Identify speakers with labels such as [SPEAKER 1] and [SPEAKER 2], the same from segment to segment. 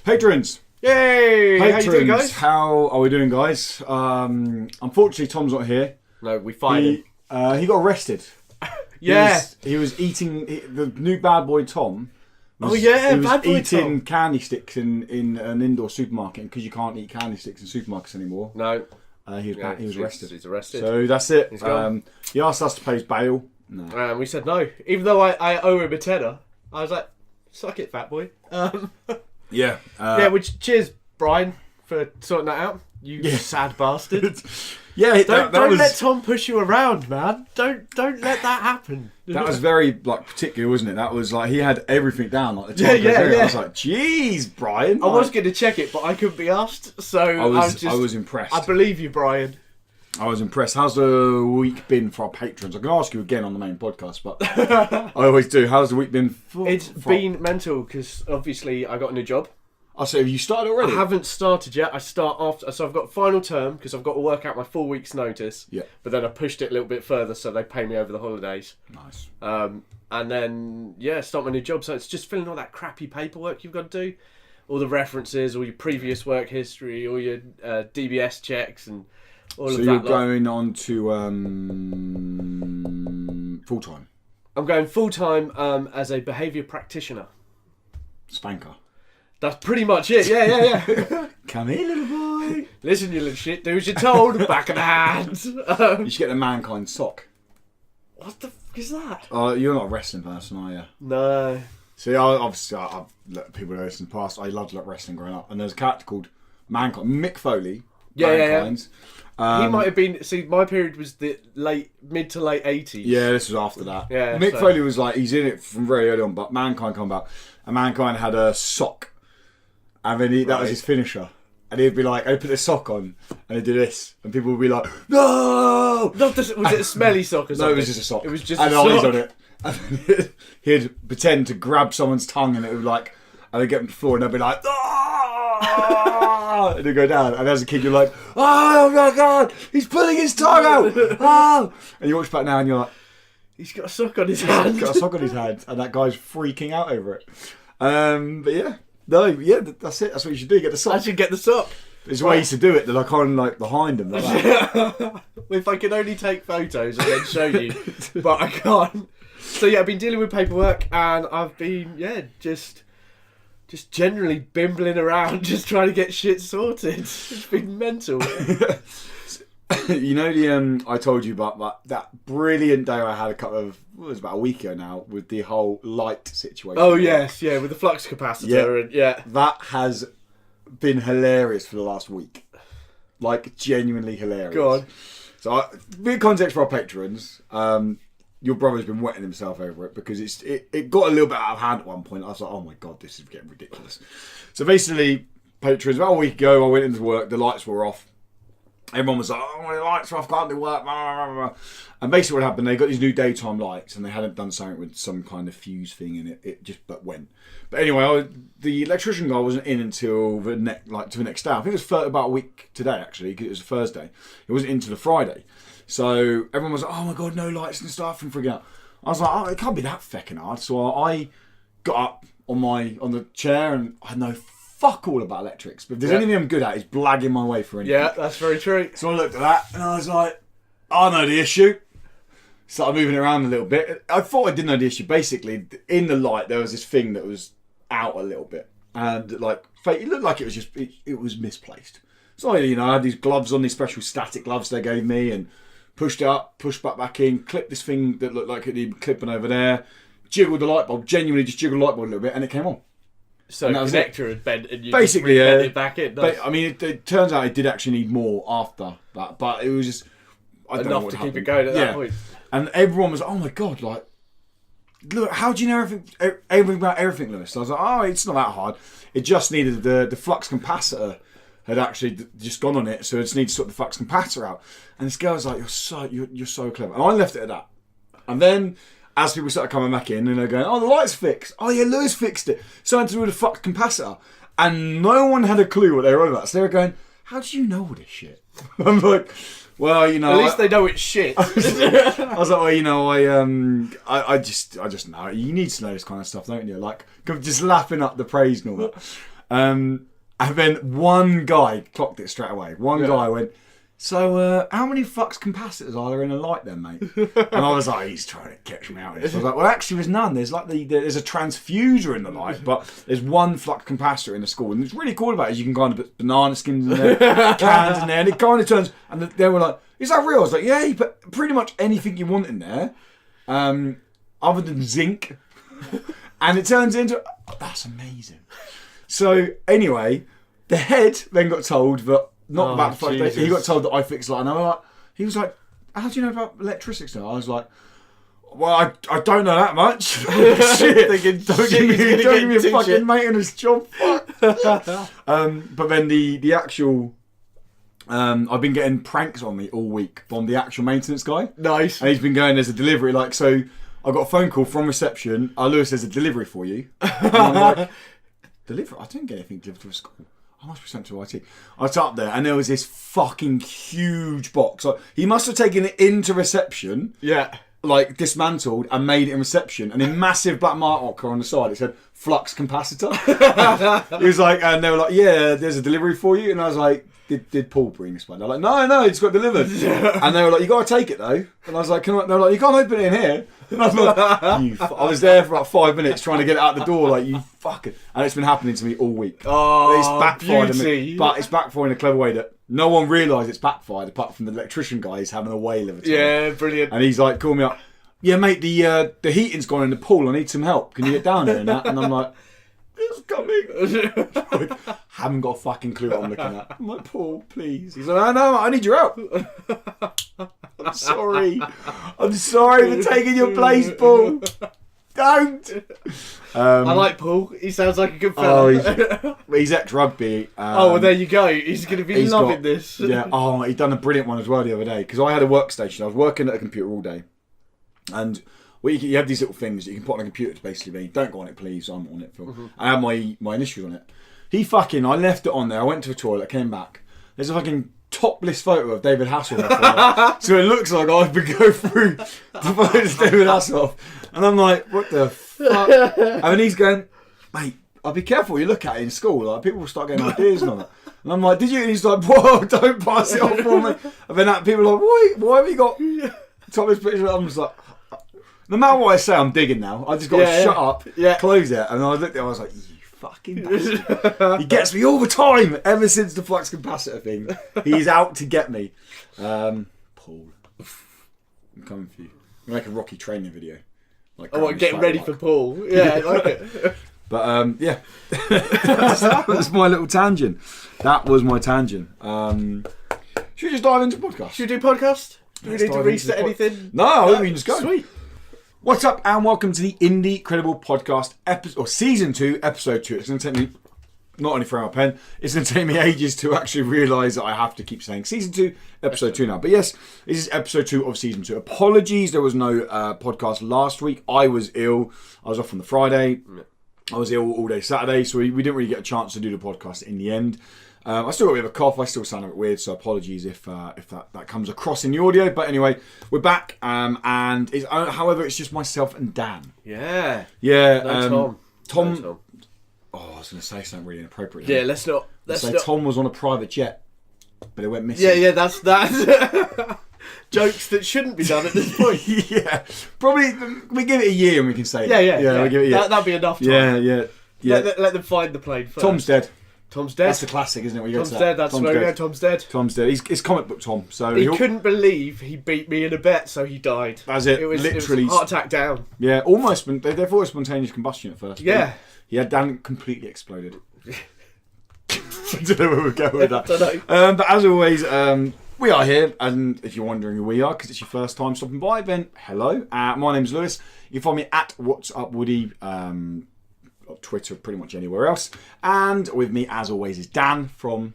[SPEAKER 1] Patrons!
[SPEAKER 2] Yay! How you doing, guys?
[SPEAKER 1] How are we doing, guys? Unfortunately, Tom's not here.
[SPEAKER 2] No, we fired him.
[SPEAKER 1] He got arrested.
[SPEAKER 2] Yeah.
[SPEAKER 1] He was eating the new bad boy Tom. He was
[SPEAKER 2] Bad boy
[SPEAKER 1] eating
[SPEAKER 2] Tom.
[SPEAKER 1] candy sticks in an indoor supermarket because you can't eat candy sticks in supermarkets anymore.
[SPEAKER 2] No.
[SPEAKER 1] He was arrested.
[SPEAKER 2] He's arrested.
[SPEAKER 1] So that's it.
[SPEAKER 2] He's gone.
[SPEAKER 1] He asked us to pay his bail. No.
[SPEAKER 2] And we said no. Even though I owe him a tenner, I was like, suck it, fat boy.
[SPEAKER 1] Yeah.
[SPEAKER 2] Which cheers, Brian, for sorting that out. You sad bastard.
[SPEAKER 1] Yeah.
[SPEAKER 2] Don't let Tom push you around, man. Don't let that happen.
[SPEAKER 1] That was very particular, wasn't it? That was like he had everything down, like the
[SPEAKER 2] Yeah.
[SPEAKER 1] I was like, "Jeez, Brian."
[SPEAKER 2] I was going to check it, but I couldn't be asked, so I
[SPEAKER 1] was impressed.
[SPEAKER 2] I believe you, Brian.
[SPEAKER 1] I was impressed. How's the week been for our patrons? I can ask you again on the main podcast, but I always do. How's the week been?
[SPEAKER 2] It's been mental because obviously I got a new job.
[SPEAKER 1] I say, have you started already?
[SPEAKER 2] I haven't started yet. I start after, so I've got final term because I've got to work out my 4 weeks' notice.
[SPEAKER 1] Yeah.
[SPEAKER 2] But then I pushed it a little bit further, so they pay me over the holidays.
[SPEAKER 1] Nice.
[SPEAKER 2] And then start my new job. So it's just filling all that crappy paperwork you've got to do, all the references, all your previous work history, all your DBS checks, and all of that.
[SPEAKER 1] So you're going on to full time.
[SPEAKER 2] I'm going full time as a behaviour practitioner.
[SPEAKER 1] Spanker.
[SPEAKER 2] That's pretty much it. Yeah.
[SPEAKER 1] Come here, little boy.
[SPEAKER 2] Listen, you little shit. Do as you're told. Back of the hand.
[SPEAKER 1] You should get the Mankind sock.
[SPEAKER 2] What the fuck is that?
[SPEAKER 1] You're not a wrestling person, are you?
[SPEAKER 2] No.
[SPEAKER 1] See, I've let people know this in the past. I loved wrestling growing up, and there's a character called Mankind, Mick Foley.
[SPEAKER 2] Yeah. He might have been. See, my period was the mid to late 80s.
[SPEAKER 1] Yeah, this was after that.
[SPEAKER 2] Yeah,
[SPEAKER 1] Mick Foley was like, he's in it from very early on, but Mankind come back, and Mankind had a sock, and then that was his finisher. And he'd be like, I'd put the sock on, and he'd do this, and people would be like, no!
[SPEAKER 2] Was it a smelly sock or something?
[SPEAKER 1] No, it was just a sock.
[SPEAKER 2] It was just
[SPEAKER 1] and
[SPEAKER 2] a sock.
[SPEAKER 1] eyes on it. And then he'd pretend to grab someone's tongue, and it would and they'd get them to the floor, and they'd be like, ah! And they'd go down. And as a kid, you're like, oh my God, he's pulling his tongue out! Ah! And you watch back now, and you're like,
[SPEAKER 2] he's got a sock on his hand.
[SPEAKER 1] He's got a sock on his hand, and that guy's freaking out over it. But yeah. No, yeah, that's it. That's what you should do. Get the sock.
[SPEAKER 2] I should get the sock.
[SPEAKER 1] There's ways to do it that I can't behind him like that.
[SPEAKER 2] If I could only take photos and then show you, but I can't. So yeah, I've been dealing with paperwork, and I've been just generally bimbling around, just trying to get shit sorted. It's been mental.
[SPEAKER 1] You know I told you about that brilliant day I had it was about a week ago now with the whole light situation.
[SPEAKER 2] Oh yes, yeah, with the flux capacitor and
[SPEAKER 1] that has been hilarious for the last week, genuinely hilarious.
[SPEAKER 2] Go on.
[SPEAKER 1] So, big context for our patrons. Your brother's been wetting himself over it because it got a little bit out of hand at one point. I was like, oh my God, this is getting ridiculous. So basically, patrons, about a week ago, I went into work, the lights were off. Everyone was like, oh, my lights are off, can't do work. And basically what happened, they got these new daytime lights and they hadn't done something with some kind of fuse thing in it. It just went. But anyway, the electrician guy wasn't in until the next day. I think it was about a week today, actually, because it was a Thursday. It wasn't into the Friday. So everyone was like, oh my God, no lights and stuff, and freaking out. I was like, oh, it can't be that feckin' hard. So I got up on the chair and I had no fuck all about electrics, but if there's anything I'm good at, is blagging my way through anything.
[SPEAKER 2] Yeah, that's very true.
[SPEAKER 1] So I looked at that and I was like, I know the issue. Started moving it around a little bit. I thought I didn't know the issue. Basically, in the light, there was this thing that was out a little bit, and it looked like it was it was misplaced. So I had these gloves on, these special static gloves they gave me, and pushed it up, pushed back in, clipped this thing that looked like it needed clipping over there, jiggled the light bulb, genuinely just jiggled the light bulb a little bit, and it came on.
[SPEAKER 2] So the connector had bent and you
[SPEAKER 1] basically
[SPEAKER 2] just bent it back in.
[SPEAKER 1] Nice. But, I mean, it turns out it did actually need more after that, but it was just
[SPEAKER 2] enough to keep it going at that point.
[SPEAKER 1] And everyone was like, oh my God, look, how do you know everything about everything, Lewis? So I was like, oh, it's not that hard. It just needed the flux capacitor had actually just gone on it, so it just needs to sort the flux capacitor out. And this girl was like, you're so clever. And I left it at that. And then as people started coming back in and they're going, oh, the light's fixed. Oh yeah, Lewis fixed it. Something to do with the flux capacitor. And no one had a clue what they were on about. So they were going, how do you know all this shit? I'm like, well,
[SPEAKER 2] at least they know it's shit.
[SPEAKER 1] I was like, well, I just know. You need to know this kind of stuff, don't you? Just lapping up the praise and all that. And then one guy clocked it straight away. One guy went, so how many flux capacitors are there in a light then, mate? And I was like, he's trying to catch me out. So I was like, well, actually, there's none. There's like there's a transfuser in the light, but there's one flux capacitor in the school. And what's really cool about it is you can kind of put banana skins in there, cans in there, and it kind of turns. And they were like, is that real? I was like, yeah, you put pretty much anything you want in there, other than zinc. And it turns into, oh, that's amazing. So anyway, the head then got told that, not about the fact that he got told that I fixed light. And he was like, how do you know about electricity? I was like, well, I don't know that much. Shit. Thinking, don't give me a fucking maintenance job. But then the actual, I've been getting pranks on me all week from the actual maintenance guy.
[SPEAKER 2] Nice.
[SPEAKER 1] And he's been going, there's a delivery. Like, so I got a phone call from reception. Lewis, there's a delivery for you. And I'm like, delivery? I didn't get anything delivered to a school. I must be sent to IT. I was up there and there was this fucking huge box. Like, he must have taken it into reception.
[SPEAKER 2] Yeah.
[SPEAKER 1] Like dismantled and made it in reception. And in massive black marker on the side, it said flux capacitor. He was like, and they were like, yeah, there's a delivery for you. And I was like, did Paul bring this one? They're like, no, it's got delivered. And they were like, you got to take it though. And I was like, they were like, you can't open it in here. And I was like, I was there for like 5 minutes trying to get it out the door, like, you fucking. And it's been happening to me all week.
[SPEAKER 2] Oh,
[SPEAKER 1] it's backfired
[SPEAKER 2] beauty.
[SPEAKER 1] on me, but it's backfired in a clever way that no one realised it's backfired apart from the electrician guy who's having a whale of a time.
[SPEAKER 2] Yeah, brilliant.
[SPEAKER 1] And he's like, call me up. Yeah, mate, the heating's gone in the pool. I need some help. Can you get down there and that? And I'm like, it's coming. Haven't got a fucking clue what I'm looking at. I'm like, Paul, please. He's like, no, I need your help. I'm sorry. I'm sorry for taking your place, Paul. Don't.
[SPEAKER 2] I like Paul. He sounds like a good fella.
[SPEAKER 1] He's ex-rugby.
[SPEAKER 2] Well, there you go. He's going to be loving this.
[SPEAKER 1] Yeah. Oh, he done a brilliant one as well the other day. Because I had a workstation. I was working at a computer all day. And you have these little things that you can put on a computer to basically be, don't go on it, please. I'm on it, Phil. Mm-hmm. I had my initials on it. I left it on there. I went to the toilet, came back. There's a fucking topless photo of David Hasselhoff. So it looks like I've been going through the photos of David Hasselhoff. And I'm like, what the fuck? And he's going, mate, I'll be careful what you look at it in school. Like, people will start getting ideas on it. And I'm like, did you? And he's like, whoa, don't pass it off on me. And then people are like, why have you got topless pictures? I'm just like, no matter what I say, I'm digging now. I just got to shut up, close it. And I looked at it, I was like, you fucking bastard. He gets me all the time, ever since the flux capacitor thing. He's out to get me. Paul, I'm coming for you. I'm like a Rocky training video. Like,
[SPEAKER 2] getting ready for Paul. Yeah, I like it.
[SPEAKER 1] But yeah, that was my little tangent. That was my tangent. Should we just dive into podcast?
[SPEAKER 2] Should we do podcast? Do we need to reset anything?
[SPEAKER 1] No, we can just go.
[SPEAKER 2] Sweet.
[SPEAKER 1] What's up, and welcome to the Indie Credible Podcast Season 2, Episode 2. It's going to take me, not only for my pen, it's going to take me ages to actually realise that I have to keep saying Season 2, Episode 2 now. But yes, this is Episode 2 of Season 2. Apologies, there was no podcast last week. I was ill. I was off on the Friday. I was ill all day Saturday, so we didn't really get a chance to do the podcast in the end. I still got a bit of a cough. I still sound a bit weird, so apologies if that comes across in the audio. But anyway, we're back, and however, it's just myself and Dan.
[SPEAKER 2] Yeah.
[SPEAKER 1] No Tom. Oh, I was going to say something really inappropriate.
[SPEAKER 2] Yeah, let's not.
[SPEAKER 1] Tom was on a private jet, but it went missing.
[SPEAKER 2] Yeah, that's jokes that shouldn't be done at this point.
[SPEAKER 1] Yeah, probably we give it a year and we can say
[SPEAKER 2] yeah.
[SPEAKER 1] We give it a year.
[SPEAKER 2] That'd be enough time.
[SPEAKER 1] Yeah.
[SPEAKER 2] Let them find the plane first.
[SPEAKER 1] Tom's dead.
[SPEAKER 2] Tom's dead.
[SPEAKER 1] That's the classic, isn't it?
[SPEAKER 2] Tom's dead. That's where we go. Tom's dead.
[SPEAKER 1] Tom's dead. He's comic book Tom. So
[SPEAKER 2] he couldn't believe he beat me in a bet, so he died.
[SPEAKER 1] That's it.
[SPEAKER 2] It was
[SPEAKER 1] literally
[SPEAKER 2] heart attack down.
[SPEAKER 1] Yeah, almost. They thought it was spontaneous combustion at first.
[SPEAKER 2] Yeah.
[SPEAKER 1] Dan completely exploded. I don't know where we're going with that.
[SPEAKER 2] I don't know.
[SPEAKER 1] But as always, we are here, and if you're wondering who we are, because it's your first time stopping by, then hello. My name's Lewis. You can find me at What's Up Woody. Twitter, pretty much anywhere else. And with me, as always, is Dan from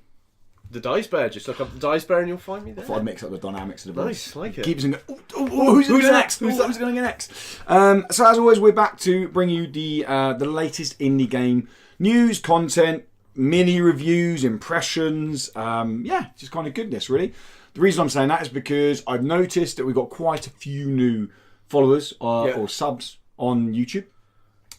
[SPEAKER 2] The Dice Bear. Just look up The Dice Bear and you'll find me there.
[SPEAKER 1] I thought I'd mix up the dynamics of the voice.
[SPEAKER 2] Nice, like it.
[SPEAKER 1] Keeps on going, who's going next? Who's going to get next? So as always, we're back to bring you the latest indie game news, content, mini reviews, impressions. Just kind of goodness, really. The reason I'm saying that is because I've noticed that we've got quite a few new followers or subs on YouTube.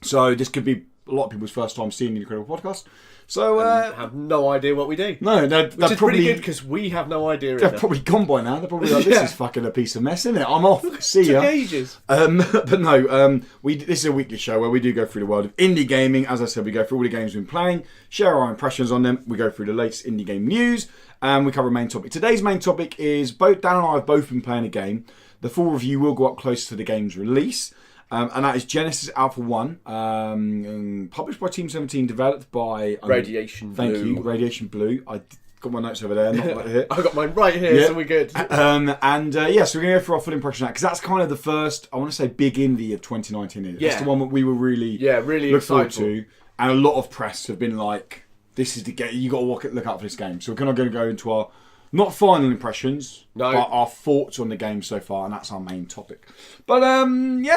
[SPEAKER 1] So this could be a lot of people's first time seeing the Incredible Podcast. So
[SPEAKER 2] have no idea what we do.
[SPEAKER 1] no,
[SPEAKER 2] Which is pretty good because we have no idea.
[SPEAKER 1] they're
[SPEAKER 2] Either.
[SPEAKER 1] probably gone by now. They're probably like, this
[SPEAKER 2] Yeah.
[SPEAKER 1] is fucking a piece of mess, isn't it? I'm off. See ya.
[SPEAKER 2] Took ages.
[SPEAKER 1] But no, this is a weekly show where we do go through the world of indie gaming. As I said, we go through all the games we've been playing, share our impressions on them. We go through the latest indie game news, and we cover a main topic. Today's main topic is both Dan and I have both been playing a game. The full review will go up closer to the game's release. And that is Genesis Alpha 1, published by Team 17, developed by...
[SPEAKER 2] Radiation Blue.
[SPEAKER 1] Thank you, Radiation Blue. I got my notes over there, not right here.
[SPEAKER 2] I've got mine right here,
[SPEAKER 1] Yeah.
[SPEAKER 2] so we're good.
[SPEAKER 1] So we're going to go through our full impression of that, because that's kind of the first, I want to say, big indie of 2019. That's
[SPEAKER 2] Yeah.
[SPEAKER 1] the one that we were really,
[SPEAKER 2] really
[SPEAKER 1] look forward
[SPEAKER 2] excited
[SPEAKER 1] to. And a lot of press have been like, this is the game, you got to look out for this game. So we're kind of going to go into our, not final impressions,
[SPEAKER 2] No.
[SPEAKER 1] but our thoughts on the game so far, and that's our main topic. But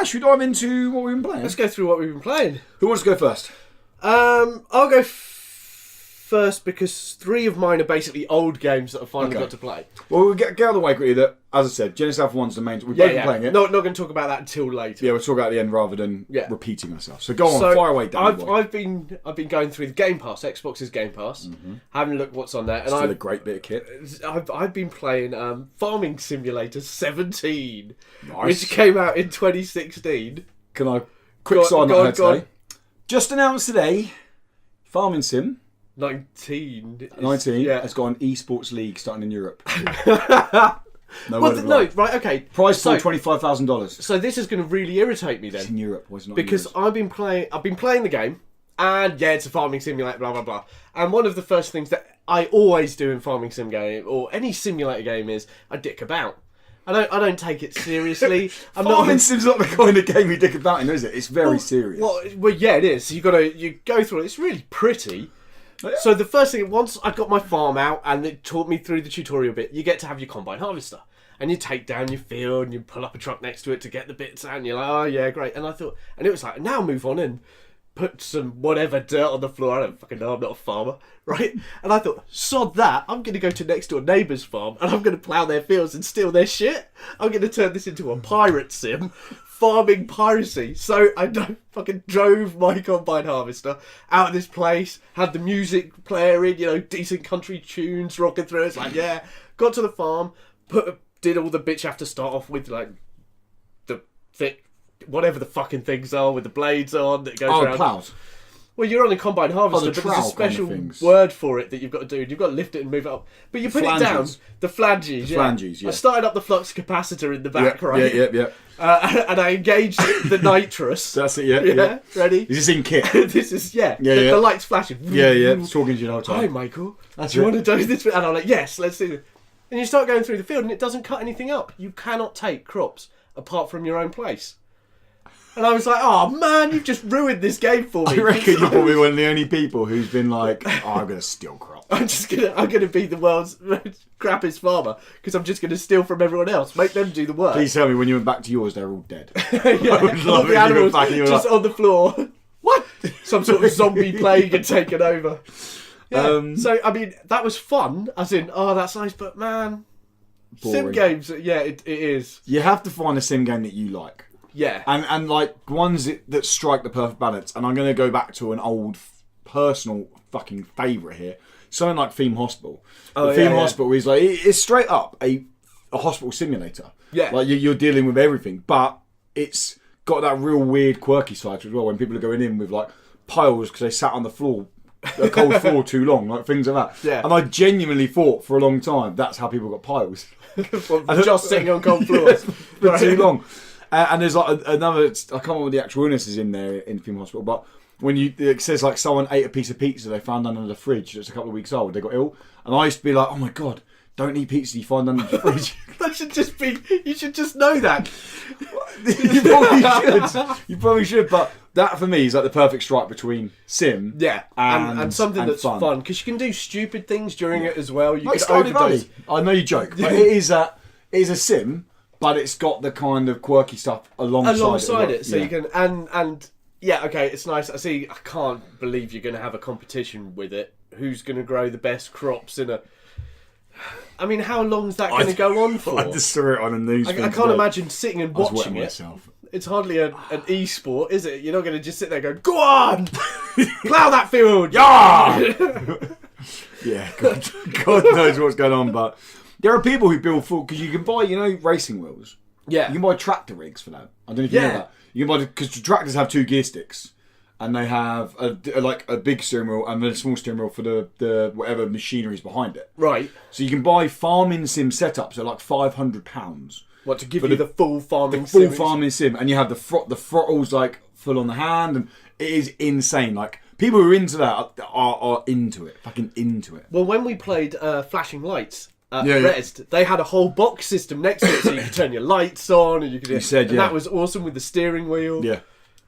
[SPEAKER 1] should we dive into what we've been playing?
[SPEAKER 2] Let's go through what we've been playing.
[SPEAKER 1] Who wants to go first?
[SPEAKER 2] I'll go first because 3 of mine are basically old games that I finally
[SPEAKER 1] Okay.
[SPEAKER 2] got to play.
[SPEAKER 1] Well, we'll get out of the way quickly that, as I said, Genesis Alpha 1's the main. We've both been playing it.
[SPEAKER 2] Not going to talk about that until later.
[SPEAKER 1] Yeah, we'll talk about the end rather than
[SPEAKER 2] Yeah.
[SPEAKER 1] repeating ourselves. So go on,
[SPEAKER 2] So,
[SPEAKER 1] fire away, Danny boy.
[SPEAKER 2] I've been going through the Game Pass, Xbox's Game Pass, having a look what's on there, and
[SPEAKER 1] Still a great bit of kit.
[SPEAKER 2] I've been playing Farming Simulator 17,
[SPEAKER 1] Nice.
[SPEAKER 2] which came out in 2016.
[SPEAKER 1] Can I quick
[SPEAKER 2] Go-
[SPEAKER 1] side
[SPEAKER 2] go
[SPEAKER 1] note
[SPEAKER 2] on,
[SPEAKER 1] ahead
[SPEAKER 2] go on.
[SPEAKER 1] today? Just announced today, Farming Sim
[SPEAKER 2] 19.
[SPEAKER 1] 19
[SPEAKER 2] Yeah.
[SPEAKER 1] has got an esports league starting in Europe. No,
[SPEAKER 2] Well,
[SPEAKER 1] word of
[SPEAKER 2] no,
[SPEAKER 1] lie.
[SPEAKER 2] right, okay.
[SPEAKER 1] Price
[SPEAKER 2] so,
[SPEAKER 1] for $25,000.
[SPEAKER 2] so this is going to really irritate me
[SPEAKER 1] It's
[SPEAKER 2] then.
[SPEAKER 1] in Europe. Why is it not
[SPEAKER 2] Because
[SPEAKER 1] in
[SPEAKER 2] I've been playing the game, and yeah, it's a farming simulator, blah blah blah. And one of the first things that I always do in farming sim game or any simulator game is I dick about. I don't take it seriously. I'm
[SPEAKER 1] Farming
[SPEAKER 2] not.
[SPEAKER 1] Sim's not the kind of game you dick about in, is it? It's very serious.
[SPEAKER 2] Well, yeah, it is. You go through it. It's really pretty.
[SPEAKER 1] Yeah.
[SPEAKER 2] So the first thing, once I got my farm out and it taught me through the tutorial bit, you get to have your combine harvester. And you take down your field and you pull up a truck next to it to get the bits out and you're like, oh yeah, great. And I thought, and it was like, now move on and put some whatever dirt on the floor. I don't fucking know, I'm not a farmer, right? And I thought, sod that, I'm going to go to next door neighbour's farm and I'm going to plough their fields and steal their shit. I'm going to turn this into a pirate sim, farming piracy. So I fucking drove my combine harvester out of this place, had the music player in, decent country tunes rocking through. It's like, yeah, got to the farm, did all the bits you have to start off with, like the thick, whatever the fucking things are with the blades on that goes around.
[SPEAKER 1] plows.
[SPEAKER 2] Well, you're on a combine harvester,
[SPEAKER 1] the
[SPEAKER 2] but there's a
[SPEAKER 1] trowel kind of
[SPEAKER 2] special
[SPEAKER 1] things.
[SPEAKER 2] word for it that you've got to do. You've got to lift it and move it up. But you put it down,
[SPEAKER 1] Flanges.
[SPEAKER 2] the flanges.
[SPEAKER 1] Flanges, yeah.
[SPEAKER 2] I started up the flux capacitor in the back, right?
[SPEAKER 1] Yeah.
[SPEAKER 2] And I engaged the nitrous.
[SPEAKER 1] That's it, yeah.
[SPEAKER 2] Yeah, ready?
[SPEAKER 1] Is this in kit?
[SPEAKER 2] This is, the light's flashing.
[SPEAKER 1] Yeah. It's talking to you the whole
[SPEAKER 2] Hi,
[SPEAKER 1] time.
[SPEAKER 2] Michael.
[SPEAKER 1] That's
[SPEAKER 2] do you
[SPEAKER 1] it.
[SPEAKER 2] want to do this? And I'm like, yes, let's do this. And you start going through the field and it doesn't cut anything up. You cannot take crops apart from your own place. And I was like, oh man, you've just ruined this game for me.
[SPEAKER 1] I reckon you're probably one of the only people who's been like, I'm going to steal crop.
[SPEAKER 2] I'm gonna be the world's crappiest farmer because I'm just gonna steal from everyone else, make them do the work.
[SPEAKER 1] Please tell me when you went back to yours, they're all dead.
[SPEAKER 2] Yeah,
[SPEAKER 1] I would
[SPEAKER 2] all
[SPEAKER 1] love it
[SPEAKER 2] the
[SPEAKER 1] if you
[SPEAKER 2] animals
[SPEAKER 1] went back and you were
[SPEAKER 2] just
[SPEAKER 1] like,
[SPEAKER 2] on the floor. What? Some sort of zombie plague had taken over. Yeah. So I mean, that was fun. As in, oh, that's nice, but man, sim
[SPEAKER 1] Boring.
[SPEAKER 2] games. Yeah, it is.
[SPEAKER 1] You have to find a sim game that you like.
[SPEAKER 2] Yeah.
[SPEAKER 1] And like ones that strike the perfect balance. And I'm going to go back to an old personal fucking favourite here. Something like Theme Hospital. Theme Hospital is like, it's straight up a hospital simulator.
[SPEAKER 2] Yeah.
[SPEAKER 1] Like you're dealing with everything, but it's got that real weird quirky side to it as well when people are going in with like piles because they sat on the floor, a cold floor too long, like things like that.
[SPEAKER 2] Yeah.
[SPEAKER 1] And I genuinely thought for a long time that's how people got piles.
[SPEAKER 2] Just sitting on cold floors
[SPEAKER 1] for too long. And there's like another, I can't remember what the actual illness is in there in Theme Hospital, but when it says like someone ate a piece of pizza they found under the fridge that's a couple of weeks old, they got ill, and I used to be like, oh my god, don't eat pizza you find under the fridge.
[SPEAKER 2] That should just be. You should just know that.
[SPEAKER 1] You probably should. You probably should, but that for me is like the perfect strike between sim,
[SPEAKER 2] Yeah, and something
[SPEAKER 1] and
[SPEAKER 2] that's fun because you can do stupid things during it as well. You
[SPEAKER 1] Like
[SPEAKER 2] can
[SPEAKER 1] Stardew
[SPEAKER 2] overdose.
[SPEAKER 1] Valley. I know you joke, but it is a sim, but it's got the kind of quirky stuff alongside
[SPEAKER 2] it, so you can and yeah, okay, it's nice. I see. I can't believe you're going to have a competition with it. Who's going to grow the best crops in a? I mean, how long's that going to go on for?
[SPEAKER 1] I just saw it on a news.
[SPEAKER 2] I can't imagine sitting and
[SPEAKER 1] I was
[SPEAKER 2] watching
[SPEAKER 1] wetting
[SPEAKER 2] it.
[SPEAKER 1] myself.
[SPEAKER 2] It's hardly an e-sport, is it? You're not going to just sit there going, "Go on, plough that field."
[SPEAKER 1] Yeah. Yeah. God knows what's going on, but there are people who build full because you can buy, racing wheels.
[SPEAKER 2] Yeah.
[SPEAKER 1] You can buy tractor rigs for that. I don't know if you know that. You can buy because tractors have 2 gear sticks, and they have a big steering wheel and then a small steering wheel for the whatever machinery is behind it.
[SPEAKER 2] Right.
[SPEAKER 1] So you can buy farming sim setups at like £500.
[SPEAKER 2] What, to give you the full farming
[SPEAKER 1] full
[SPEAKER 2] sim?
[SPEAKER 1] farming sim, and you have the throttle's like full on the hand, and it is insane. Like people who are into that are into it, fucking into it.
[SPEAKER 2] Well, when we played Flashing Lights at
[SPEAKER 1] Yeah,
[SPEAKER 2] Rest, they had a whole box system next to it, so you could turn your lights on, and you could.
[SPEAKER 1] said,
[SPEAKER 2] and that was awesome with the steering wheel.
[SPEAKER 1] Yeah,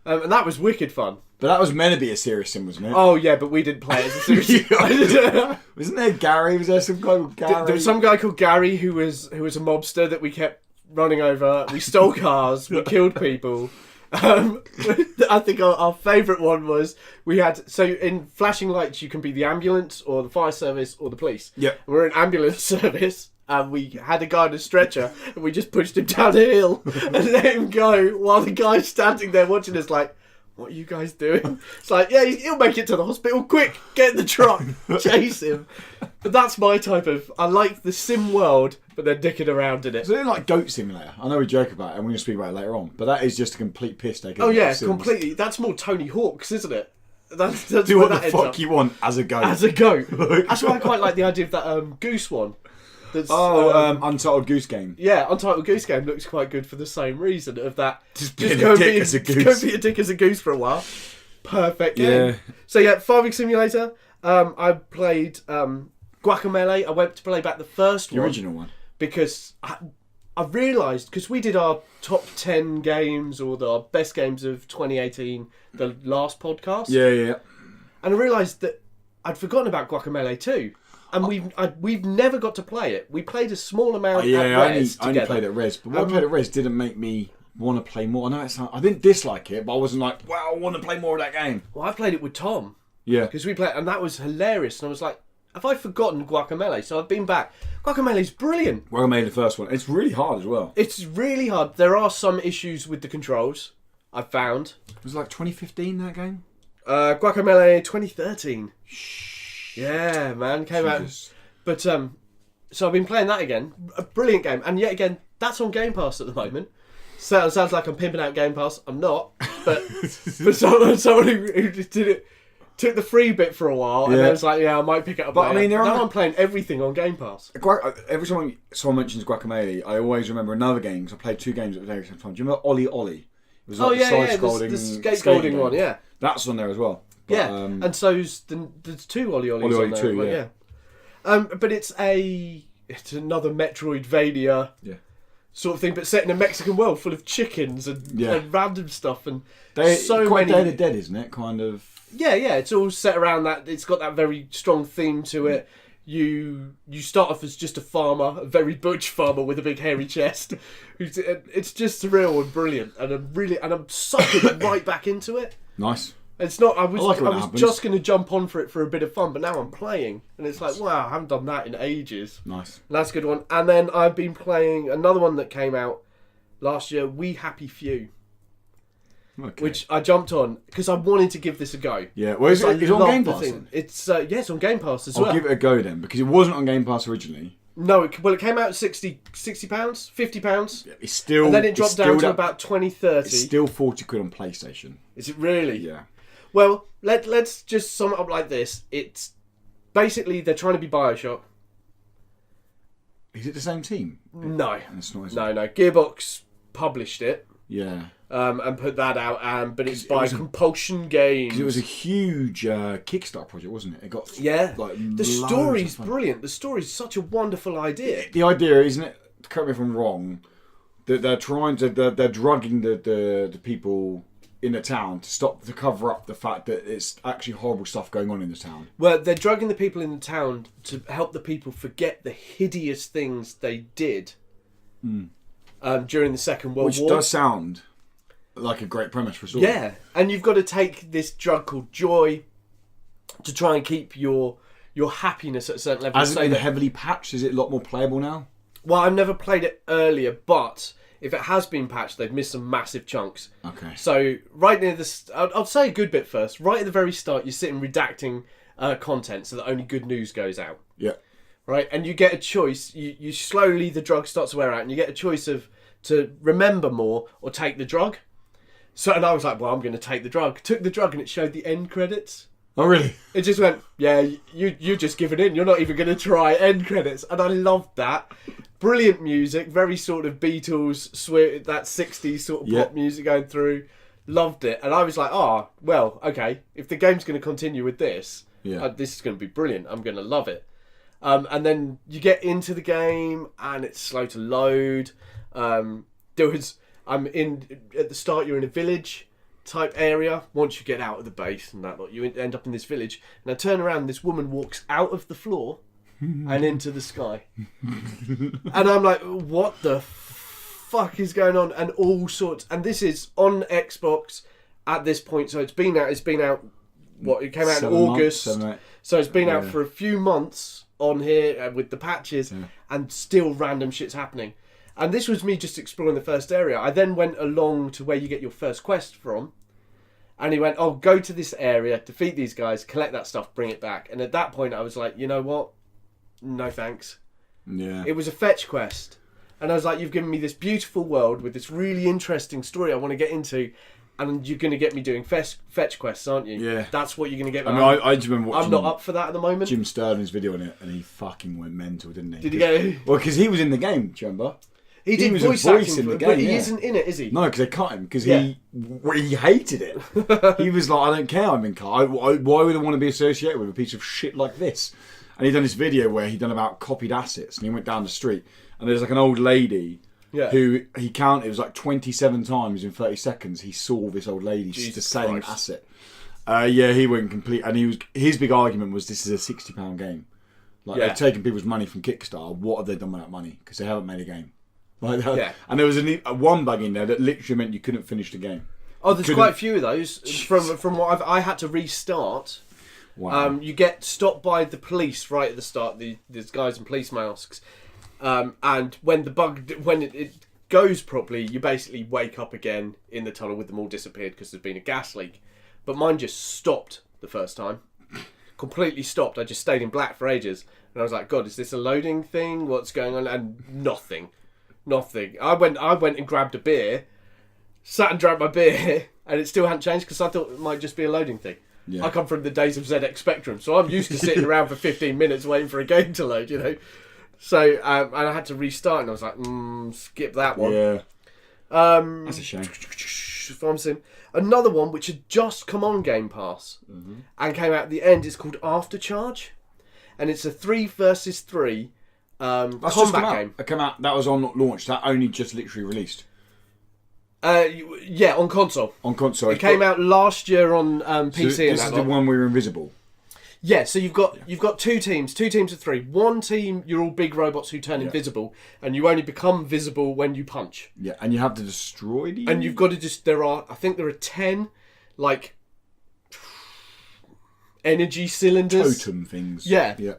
[SPEAKER 2] and that was wicked fun.
[SPEAKER 1] but that was meant to be a serious sim, wasn't it?
[SPEAKER 2] Oh yeah, but we didn't play it as a serious.
[SPEAKER 1] Wasn't there Gary? Was there some guy called Gary?
[SPEAKER 2] There was some guy called Gary who was a mobster that we kept running over. We stole cars. We killed people. I think our favourite one was we had. So in Flashing Lights, you can be the ambulance or the fire service or the police.
[SPEAKER 1] Yep.
[SPEAKER 2] We're an ambulance service. And we had a guy on a stretcher, and we just pushed him down a hill and let him go while the guy's standing there watching us like, "What are you guys doing?" It's like, yeah, he'll make it to the hospital. Quick, get in the truck, chase him. But that's my type of. I like the sim world, but they're dicking around in it.
[SPEAKER 1] So they're like Goat Simulator. I know we joke about it, and we're going to speak about it later on. But that is just a complete piss take.
[SPEAKER 2] Oh yeah, completely. That's more Tony Hawk's, isn't it? That's
[SPEAKER 1] Do
[SPEAKER 2] where
[SPEAKER 1] what the
[SPEAKER 2] that ends
[SPEAKER 1] fuck
[SPEAKER 2] up.
[SPEAKER 1] you want as a goat.
[SPEAKER 2] As a goat. That's why I quite like the idea of that Goose one. That's,
[SPEAKER 1] Untitled Goose Game.
[SPEAKER 2] Yeah, Untitled Goose Game looks quite good for the same reason of that.
[SPEAKER 1] Just being a dick as a goose.
[SPEAKER 2] Go be a dick as a goose for a while. Perfect game.
[SPEAKER 1] Yeah.
[SPEAKER 2] So yeah, Farming Simulator. I played Guacamelee. I went to play back the first
[SPEAKER 1] The
[SPEAKER 2] one.
[SPEAKER 1] original one.
[SPEAKER 2] Because I've realised, because we did our top 10 games or the best games of 2018, the last podcast.
[SPEAKER 1] Yeah.
[SPEAKER 2] And I realised that I'd forgotten about Guacamelee too. And we've never got to play it. We played a small amount at Res
[SPEAKER 1] I only played at Res. But what I played at Res didn't make me want to play more. I know I didn't dislike it, but I wasn't like, wow, I want to play more of that game.
[SPEAKER 2] Well, I played it with Tom.
[SPEAKER 1] Yeah.
[SPEAKER 2] Because we played, and that was hilarious. And I was like, have I forgotten Guacamelee? So I've been back. Guacamelee's brilliant.
[SPEAKER 1] Well, I made the first one. It's really hard as well.
[SPEAKER 2] It's really hard. There are some issues with the controls, I've found.
[SPEAKER 1] Was it like 2015, that game?
[SPEAKER 2] Guacamelee 2013. Yeah, man, came
[SPEAKER 1] Jesus.
[SPEAKER 2] out. But so I've been playing that again. A brilliant game, and yet again, that's on Game Pass at the moment. So it sounds like I'm pimping out Game Pass. I'm not, but someone who did it took the free bit for a while, and then was like, yeah, I might pick it up.
[SPEAKER 1] But I mean,
[SPEAKER 2] now I'm playing everything on Game Pass.
[SPEAKER 1] Every time someone mentions Guacamelee, I always remember another game. Because I played 2 games at the very same time. Do you remember Ollie Ollie? It was like
[SPEAKER 2] the skateboarding one, yeah.
[SPEAKER 1] That's on there as well. But,
[SPEAKER 2] yeah, and so's there's 2 Ollie Ollies
[SPEAKER 1] Ollie
[SPEAKER 2] on there.
[SPEAKER 1] 2,
[SPEAKER 2] but,
[SPEAKER 1] yeah.
[SPEAKER 2] But it's another Metroidvania sort of thing, but set in a Mexican world full of chickens and random stuff and so
[SPEAKER 1] quite
[SPEAKER 2] many.
[SPEAKER 1] Day of the Dead, isn't it? Kind of.
[SPEAKER 2] Yeah, it's all set around that. It's got that very strong theme to it. You start off as just a farmer, a very butch farmer with a big hairy chest. It's just surreal and brilliant, and I'm sucking right back into it.
[SPEAKER 1] Nice.
[SPEAKER 2] It's not. I was
[SPEAKER 1] happens.
[SPEAKER 2] just going to jump on for it for a bit of fun, but now I'm playing, and it's like, wow, I haven't done that in ages.
[SPEAKER 1] Nice.
[SPEAKER 2] And that's a good one. And then I've been playing another one that came out last year, We Happy Few, which I jumped on because I wanted to give this a go.
[SPEAKER 1] Yeah, well, it's on Game Pass.
[SPEAKER 2] It's it's on Game Pass as well.
[SPEAKER 1] I'll give it a go then, because it wasn't on Game Pass originally.
[SPEAKER 2] No, it came out at £60, £50.
[SPEAKER 1] It's still,
[SPEAKER 2] and then it dropped down to about 20, 30.
[SPEAKER 1] It's still 40 quid on PlayStation.
[SPEAKER 2] Is it really?
[SPEAKER 1] Yeah.
[SPEAKER 2] Well, let's just sum it up like this. It's basically they're trying to be BioShock.
[SPEAKER 1] Is it the same team?
[SPEAKER 2] No.
[SPEAKER 1] It's not,
[SPEAKER 2] No. Gearbox published it.
[SPEAKER 1] Yeah.
[SPEAKER 2] And put that out, but it's by Compulsion Games.
[SPEAKER 1] Because it was a huge Kickstarter project, wasn't it? It got
[SPEAKER 2] the story's brilliant. The story's such a wonderful idea.
[SPEAKER 1] The idea, isn't it? Correct me if I'm wrong. That they're trying to they're drugging the people in the town to cover up the fact that it's actually horrible stuff going on in the town.
[SPEAKER 2] Well, they're drugging the people in the town to help the people forget the hideous things they did during the Second World War.
[SPEAKER 1] Which does sound like a great premise for a story.
[SPEAKER 2] Yeah, and you've got to take this drug called joy to try and keep your happiness at a certain level.
[SPEAKER 1] Has it been heavily patched? Is it a lot more playable now?
[SPEAKER 2] Well, I've never played it earlier, but If it has been patched, they've missed some massive chunks.
[SPEAKER 1] Okay.
[SPEAKER 2] So right near the, I'll say a good bit first. Right at the very start, you're sitting redacting content so that only good news goes out.
[SPEAKER 1] Yeah.
[SPEAKER 2] Right, and you get a choice. You slowly, the drug starts to wear out, and you get a choice of to remember more or take the drug. So, and I was like, well, I'm going to take the drug. Took the drug, and it showed the end credits.
[SPEAKER 1] Oh, really?
[SPEAKER 2] It just went, yeah, you just give it in. You're not even going to try end credits. And I loved that. Brilliant music, very sort of Beatles, that 60s sort of pop music going through. Loved it. And I was like, oh, well, okay, if the game's going to continue with this, this is going to be brilliant. I'm going to love it. And then you get into the game, and it's slow to load. At the start, you're in a village type area. Once you get out of the base and that lot, you end up in this village. And I turn around, and this woman walks out of the floor and into the sky. And I'm like, what the fuck is going on? And all sorts. And this is on Xbox at this point. So it's been out. It came out in August. So it's been out for a few months on here with the patches, and still random shit's happening. And this was me just exploring the first area. I then went along to where you get your first quest from, and he went, oh, go to this area, defeat these guys, collect that stuff, bring it back. And at that point I was like, you know what, no thanks. It was a fetch quest, and I was like, you've given me this beautiful world with this really interesting story I want to get into, and you're going to get me doing fetch quests, aren't you?
[SPEAKER 1] Yeah.
[SPEAKER 2] That's what you're going to get me.
[SPEAKER 1] I mean, I just remember watching...
[SPEAKER 2] I'm not up for that at the moment.
[SPEAKER 1] Jim Sterling's video on it, and he fucking went mental, didn't he?
[SPEAKER 2] Did he go...
[SPEAKER 1] Well, because he was in the game, do you remember?
[SPEAKER 2] He did
[SPEAKER 1] was
[SPEAKER 2] voice
[SPEAKER 1] a voice
[SPEAKER 2] acting,
[SPEAKER 1] in the game,
[SPEAKER 2] but he isn't in it, is he?
[SPEAKER 1] No, because they cut him, because he hated it. He was like, I don't care, I'm in car. Why would I want to be associated with a piece of shit like this? And he'd done this video where he'd done about copied assets, and he went down the street, and there's like an old lady... who he counted, it was like 27 times in 30 seconds he saw this old lady just saying an asset. He went complete, and his big argument was this is a £60 game. Like they've taken people's money from Kickstarter. What have they done with that money? Because they haven't made a game. Like that. And there was one bug in there that literally meant you couldn't finish the game.
[SPEAKER 2] Oh, there's quite a few of those. From what I had to restart.
[SPEAKER 1] Wow.
[SPEAKER 2] You get stopped by the police right at the start. These guys in police masks. And when it goes properly, you basically wake up again in the tunnel with them all disappeared because there's been a gas leak. But mine just stopped the first time. Completely stopped. I just stayed in black for ages. And I was like, God, is this a loading thing? What's going on? And nothing. I went and grabbed a beer, sat and drank my beer, and it still hadn't changed because I thought it might just be a loading thing. I come from the days of ZX Spectrum, so I'm used to sitting around for 15 minutes waiting for a game to load, you know. So, and I had to restart, and I was like, skip that one.
[SPEAKER 1] Yeah. That's a shame.
[SPEAKER 2] Another one which had just come on Game Pass and came out at the end is called Aftercharge, and it's a 3 versus 3 combat game.
[SPEAKER 1] It came out. That was on launch. That only just literally released.
[SPEAKER 2] On console.
[SPEAKER 1] On console.
[SPEAKER 2] It came out last year on PC.
[SPEAKER 1] So this is the one where you're invisible.
[SPEAKER 2] Yeah, so you've got two teams of 3. One team, you're all big robots who turn invisible, and you only become visible when you punch.
[SPEAKER 1] Yeah, and you have to destroy these.
[SPEAKER 2] And you've got to I think there are 10, like, energy cylinders.
[SPEAKER 1] Totem things.
[SPEAKER 2] Yeah.
[SPEAKER 1] Yeah.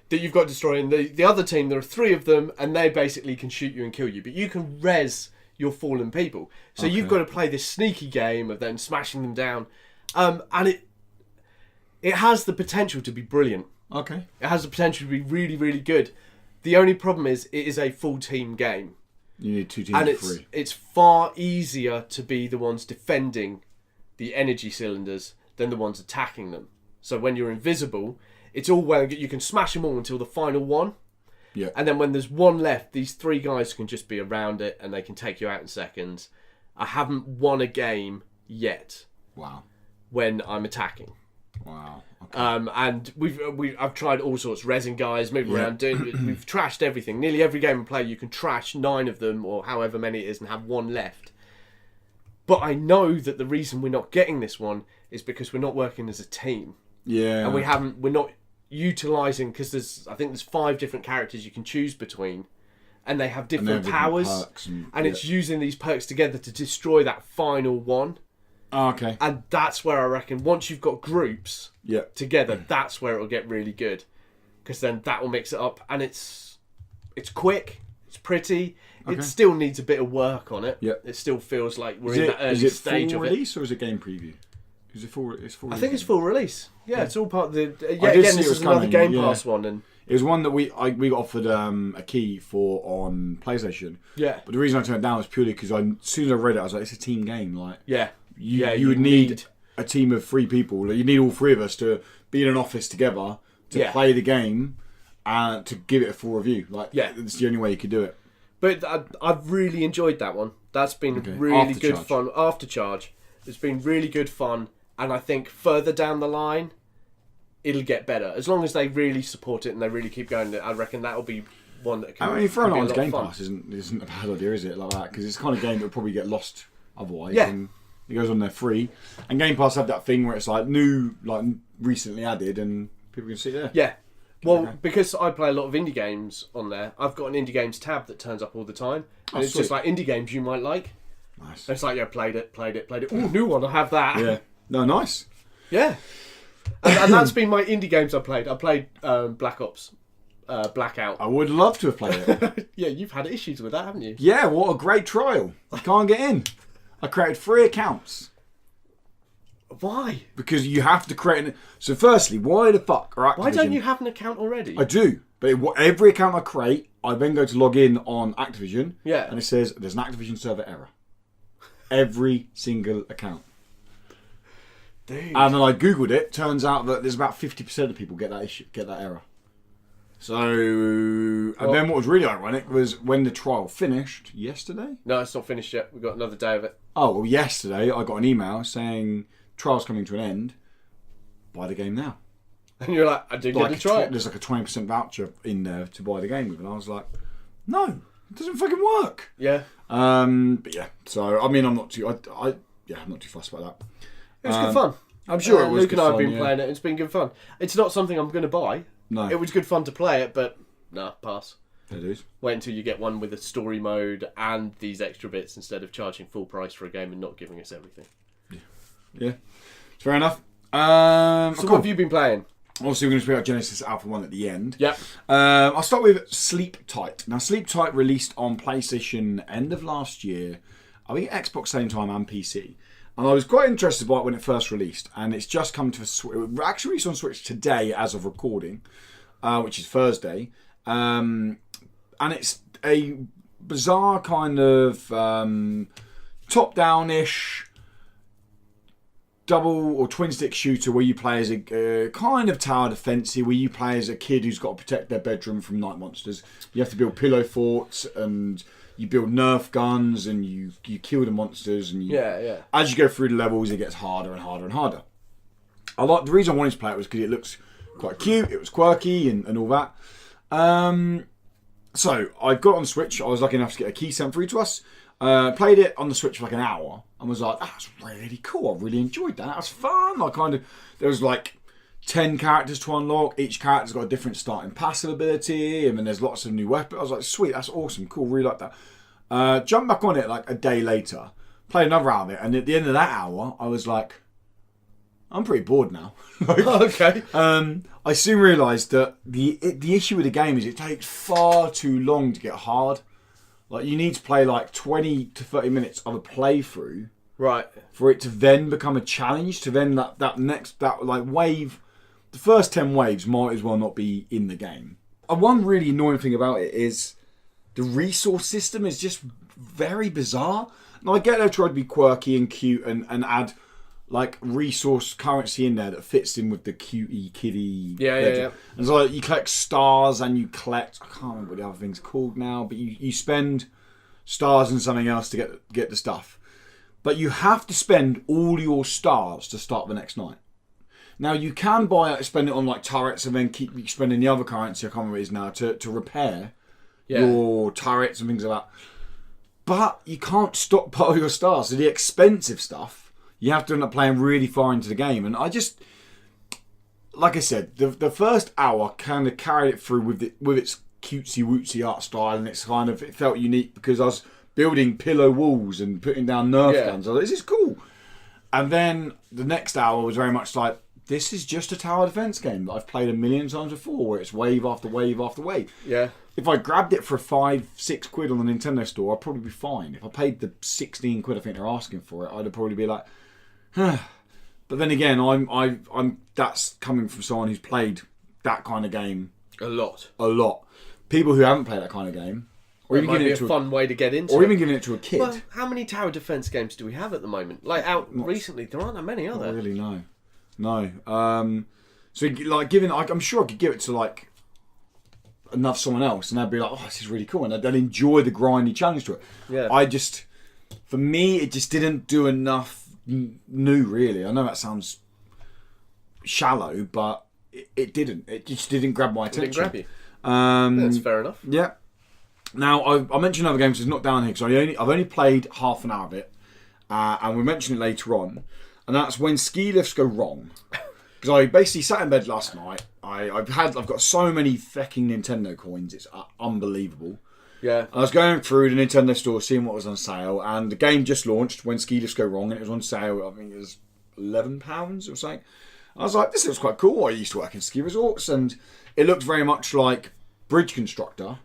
[SPEAKER 2] That you've got to destroy. And the other team, there are 3 of them, and they basically can shoot you and kill you. But you can res your fallen people. So you've got to play this sneaky game of then smashing them down. And it has the potential to be brilliant.
[SPEAKER 1] Okay.
[SPEAKER 2] It has the potential to be really, really good. The only problem is it is a full team game.
[SPEAKER 1] You need 2 teams
[SPEAKER 2] and
[SPEAKER 1] of 3.
[SPEAKER 2] It's far easier to be the ones defending the energy cylinders than the ones attacking them. So when you're invisible, it's all well, you can smash them all until the final one.
[SPEAKER 1] Yeah.
[SPEAKER 2] And then when there's one left, these 3 guys can just be around it and they can take you out in seconds. I haven't won a game yet.
[SPEAKER 1] Wow.
[SPEAKER 2] When I'm attacking.
[SPEAKER 1] Wow. Okay.
[SPEAKER 2] And I've tried all sorts, resin guys, moving around, we've trashed everything. Nearly every game I play, you can trash 9 of them or however many it is and have 1 left. But I know that the reason we're not getting this one is because we're not working as a team.
[SPEAKER 1] Yeah.
[SPEAKER 2] And we're not utilising, because I think there's 5 different characters you can choose between, and they have different powers, and it's using these perks together to destroy that final one.
[SPEAKER 1] Oh, okay.
[SPEAKER 2] And that's where I reckon once you've got groups together, that's where it'll get really good, because then that will mix it up, and it's quick. It's pretty.
[SPEAKER 1] Okay.
[SPEAKER 2] It still needs a bit of work on it.
[SPEAKER 1] Yep.
[SPEAKER 2] It still feels like we're
[SPEAKER 1] Is
[SPEAKER 2] in
[SPEAKER 1] it,
[SPEAKER 2] that early
[SPEAKER 1] is it
[SPEAKER 2] stage
[SPEAKER 1] full
[SPEAKER 2] of it.
[SPEAKER 1] release or is it game preview? Is it full? It's full.
[SPEAKER 2] I think it's full release. Yeah, it's all part of the.
[SPEAKER 1] did
[SPEAKER 2] Again,
[SPEAKER 1] see
[SPEAKER 2] this
[SPEAKER 1] it was
[SPEAKER 2] is another
[SPEAKER 1] coming,
[SPEAKER 2] Game
[SPEAKER 1] yeah.
[SPEAKER 2] Pass one, and
[SPEAKER 1] It was one that we got offered a key for on PlayStation.
[SPEAKER 2] yeah,
[SPEAKER 1] But the reason I turned it down was purely because as soon as I read it, I was like, it's a team game. Like
[SPEAKER 2] yeah,
[SPEAKER 1] you would need a team of 3 people. Like, you need all 3 of us to be in an office together to
[SPEAKER 2] Yeah.
[SPEAKER 1] play the game and to give it a full review. Like,
[SPEAKER 2] Yeah.
[SPEAKER 1] it's the only way you could do it.
[SPEAKER 2] But I've really enjoyed that one. That's been
[SPEAKER 1] Okay.
[SPEAKER 2] really
[SPEAKER 1] After
[SPEAKER 2] good
[SPEAKER 1] Charge.
[SPEAKER 2] fun. After Charge, it's been really good fun, and I think further down the line, it'll get better as long as they really support it and they really keep going. I reckon that'll be one that can.
[SPEAKER 1] I mean, throwing
[SPEAKER 2] can
[SPEAKER 1] it
[SPEAKER 2] be
[SPEAKER 1] on
[SPEAKER 2] a lot
[SPEAKER 1] Game
[SPEAKER 2] of fun.
[SPEAKER 1] Pass isn't a bad idea, is it? Like that, because it's the kind of game that would probably get lost otherwise.
[SPEAKER 2] Yeah.
[SPEAKER 1] And it goes on there free, and Game Pass have that thing where it's like new, like recently added, and people can see it there.
[SPEAKER 2] Yeah. Well,
[SPEAKER 1] Okay.
[SPEAKER 2] because I play a lot of indie games on there, I've got an indie games tab that turns up all the time. And it's just
[SPEAKER 1] sweet.
[SPEAKER 2] like indie games you might like.
[SPEAKER 1] Nice.
[SPEAKER 2] And it's like, yeah, played it. Ooh, new one, I'll have that.
[SPEAKER 1] Yeah. No, nice.
[SPEAKER 2] Yeah. And that's been my indie games I played. I played Black Ops, Blackout.
[SPEAKER 1] I would love to have played it.
[SPEAKER 2] Yeah, you've had issues with that, haven't you?
[SPEAKER 1] Yeah, what a great trial. I can't get in. I created 3 accounts.
[SPEAKER 2] Why?
[SPEAKER 1] Because you have to create an... So firstly, why the fuck are Activision...
[SPEAKER 2] Why don't you have an account already?
[SPEAKER 1] I do. But every account I create, I then go to log in on Activision.
[SPEAKER 2] Yeah.
[SPEAKER 1] And it says there's an Activision server error. Every single account.
[SPEAKER 2] Dude.
[SPEAKER 1] And then I googled it. Turns out that there's about 50% of people get that issue, get that error. So, and then what was really ironic was when the trial finished yesterday.
[SPEAKER 2] No, it's not finished yet. We've got another day of it.
[SPEAKER 1] Oh well, yesterday I got an email saying trial's coming to an end. Buy the game now.
[SPEAKER 2] And you're like, I did get
[SPEAKER 1] Like
[SPEAKER 2] to try it.
[SPEAKER 1] there's like a 20% voucher in there to buy the game with, and I was like, no, it doesn't fucking work.
[SPEAKER 2] Yeah.
[SPEAKER 1] But yeah, so I mean, I'm not too fussed about that.
[SPEAKER 2] It was good fun.
[SPEAKER 1] I'm sure it was
[SPEAKER 2] Luke
[SPEAKER 1] good
[SPEAKER 2] and I have
[SPEAKER 1] fun,
[SPEAKER 2] been
[SPEAKER 1] yeah.
[SPEAKER 2] playing it. It's been good fun. It's not something I'm going to buy.
[SPEAKER 1] No,
[SPEAKER 2] It was good fun to play it, but nah, pass.
[SPEAKER 1] it is.
[SPEAKER 2] Wait until you get one with a story mode and these extra bits instead of charging full price for a game and not giving us everything.
[SPEAKER 1] Yeah, fair enough.
[SPEAKER 2] So
[SPEAKER 1] Cool.
[SPEAKER 2] what have you been playing?
[SPEAKER 1] Obviously, we're going to speak about Genesis Alpha 1 at the end.
[SPEAKER 2] Yep.
[SPEAKER 1] I'll start with Sleep Tight. Now, Sleep Tight released on PlayStation end of last year. I think Xbox same time and PC. And I was quite interested by it when it first released. And it's just come to it actually released on Switch today as of recording, which is Thursday. And it's a bizarre kind of top-down-ish double or twin stick shooter where you play as a kind of tower defensive, where you play as a kid who's got to protect their bedroom from night monsters. You have to build pillow forts and you build Nerf guns and you kill the monsters, and as you go through the levels it gets harder and harder and harder. The reason I wanted to play it was because it looks quite cute, it was quirky and all that. So I got it on Switch. I was lucky enough to get a key sent through to us. Played it on the Switch for like an hour and was like, that's really cool. I really enjoyed that. That was fun. There was like 10 characters to unlock. Each character's got a different starting passive ability, and then there's lots of new weapons. I was like, sweet, that's awesome, cool, really like that. Jumped back on it like a day later, played another round of it, and at the end of that hour, I was like, I'm pretty bored now.
[SPEAKER 2] Okay.
[SPEAKER 1] I soon realised that the issue with the game is it takes far too long to get hard. Like, you need to play like 20 to 30 minutes of a playthrough
[SPEAKER 2] Right.
[SPEAKER 1] for it to then become a challenge, to then that wave, the first 10 waves might as well not be in the game. And one really annoying thing about it is the resource system is just very bizarre. Now, I get they've tried to be quirky and cute and add like resource currency in there that fits in with the cutie kiddie.
[SPEAKER 2] Yeah.
[SPEAKER 1] And so like, you collect stars and you collect, I can't remember what the other thing's called now, but you spend stars and something else to get the stuff. But you have to spend all your stars to start the next night. Now you can spend it on like turrets and then keep spending the other currency, I can't remember what it is now, to repair your turrets and things like that. But you can't stockpile your stars. So the expensive stuff, you have to end up playing really far into the game. And I just, like I said, the first hour kind of carried it through with its cutesy wootsy art style, and it felt unique because I was building pillow walls and putting down Nerf guns. I was like, this is cool. And then the next hour was very much like this is just a tower defense game that I've played a million times before, where it's wave after wave after wave.
[SPEAKER 2] Yeah.
[SPEAKER 1] If I grabbed it for 5-6 quid on the Nintendo store, I'd probably be fine. If I paid the 16 quid I think they're asking for it, I'd probably be like, huh. But then again, I'm that's coming from someone who's played that kind of game
[SPEAKER 2] A lot.
[SPEAKER 1] a lot. People who haven't played that kind of game, or
[SPEAKER 2] It
[SPEAKER 1] even
[SPEAKER 2] might
[SPEAKER 1] giving
[SPEAKER 2] be
[SPEAKER 1] it
[SPEAKER 2] a
[SPEAKER 1] to
[SPEAKER 2] fun way to get into
[SPEAKER 1] or
[SPEAKER 2] it.
[SPEAKER 1] even giving it to a kid.
[SPEAKER 2] Well, how many tower defense games do we have at the moment? Like out recently, there aren't that many, are
[SPEAKER 1] Not
[SPEAKER 2] there?
[SPEAKER 1] really, no. So like giving, I'm sure I could give it to like enough someone else, and they'd be like, "Oh, this is really cool," and they'd enjoy the grindy challenge to it.
[SPEAKER 2] Yeah.
[SPEAKER 1] For me, it just didn't do enough new. Really, I know that sounds shallow, but it didn't. It just didn't grab my attention.
[SPEAKER 2] Didn't grab you. That's fair enough.
[SPEAKER 1] Yeah. Now I mentioned other games. It's not down here because I've only played half an hour of it, and we mention it later on, and that's when ski lifts go wrong. Because I basically sat in bed last night. I've got so many fucking Nintendo coins. It's unbelievable.
[SPEAKER 2] Yeah.
[SPEAKER 1] I was going through the Nintendo store, seeing what was on sale, and the game just launched when ski lifts go wrong, and it was on sale. I think it was £11 or something. I was like, this looks quite cool. I used to work in ski resorts, and it looked very much like Bridge Constructor,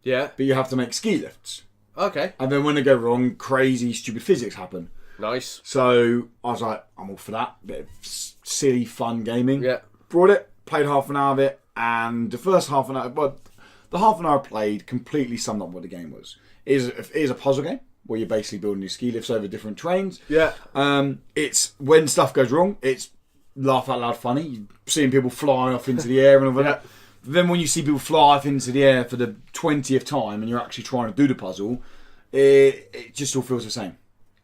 [SPEAKER 2] Yeah.
[SPEAKER 1] but you have to make ski lifts.
[SPEAKER 2] Okay.
[SPEAKER 1] And then when they go wrong, crazy, stupid physics happen.
[SPEAKER 2] Nice.
[SPEAKER 1] So I was like, I'm all for that. Bit of silly, fun gaming.
[SPEAKER 2] Yeah.
[SPEAKER 1] Brought it, played half an hour of it, and the first half an hour, but the half an hour I played completely summed up what the game was. It is a puzzle game where you're basically building your ski lifts over different trains.
[SPEAKER 2] Yeah.
[SPEAKER 1] It's when stuff goes wrong, it's laugh out loud funny. You're seeing people flying off into the air and all that. Then when you see people fly off into the air for the 20th time and you're actually trying to do the puzzle, it just all feels the same.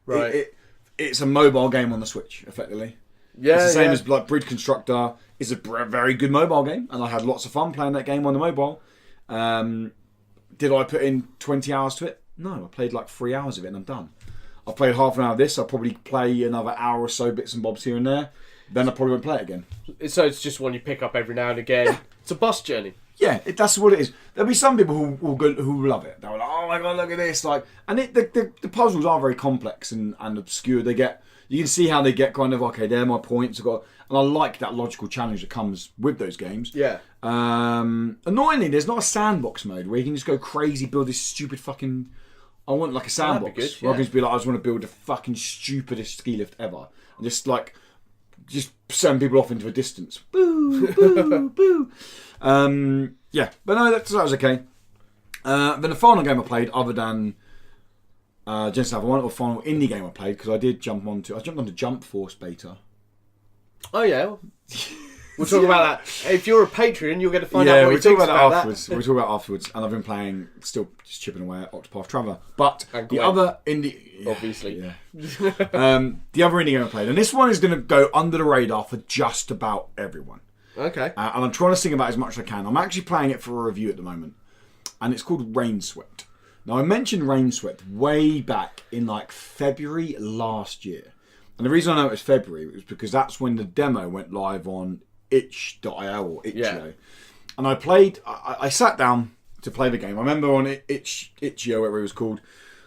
[SPEAKER 2] Right.
[SPEAKER 1] It's a mobile game on the Switch, effectively.
[SPEAKER 2] Yeah.
[SPEAKER 1] It's the same
[SPEAKER 2] yeah.
[SPEAKER 1] as like Bridge Constructor is a very good mobile game, and I had lots of fun playing that game on the mobile. Did I put in 20 hours to it? No, I played like 3 hours of it and I'm done. I've played half an hour of this. I'll probably play another hour or so, bits and bobs here and there. Then I probably won't play it again.
[SPEAKER 2] So it's just one you pick up every now and again.
[SPEAKER 1] Yeah.
[SPEAKER 2] It's a bus journey.
[SPEAKER 1] Yeah, that's what it is. There'll be some people who love it. They're like, "Oh my god, look at this!" Like, and the puzzles are very complex and obscure. You can see how they get kind of okay. They're my points. And I like that logical challenge that comes with those games.
[SPEAKER 2] Yeah.
[SPEAKER 1] Annoyingly, there's not a sandbox mode where you can just go crazy, build this stupid fucking. I want like a sandbox.
[SPEAKER 2] That'd be good,
[SPEAKER 1] Where I
[SPEAKER 2] yeah.
[SPEAKER 1] can just be like, I just want to build the fucking stupidest ski lift ever, and just send people off into a distance. Boo, boo, boo. Yeah, but no, that was okay. Then the final game I played, other than Genesis Alpha 1, or final indie game I played, because I jumped onto Jump Force beta.
[SPEAKER 2] Oh yeah. We'll talk about that. If you're a Patreon, you'll get to find out
[SPEAKER 1] Yeah,
[SPEAKER 2] what
[SPEAKER 1] we'll
[SPEAKER 2] he
[SPEAKER 1] talk
[SPEAKER 2] thinks
[SPEAKER 1] about that
[SPEAKER 2] about
[SPEAKER 1] afterwards. We'll talk about it afterwards, and I've been playing, still just chipping away at Octopath Traveler. But
[SPEAKER 2] And
[SPEAKER 1] the
[SPEAKER 2] Gwen.
[SPEAKER 1] other indie, yeah,
[SPEAKER 2] Obviously.
[SPEAKER 1] yeah. The other indie game I played, and this one is going to go under the radar for just about everyone.
[SPEAKER 2] Okay.
[SPEAKER 1] And I'm trying to sing about it as much as I can. I'm actually playing it for a review at the moment, and it's called Rainswept. Now I mentioned Rainswept way back in like February last year, and the reason I know it was February was because that's when the demo went live on itch.io or itch.io.
[SPEAKER 2] Yeah.
[SPEAKER 1] And I played. I sat down to play the game. I remember on itch.io, whatever it was called.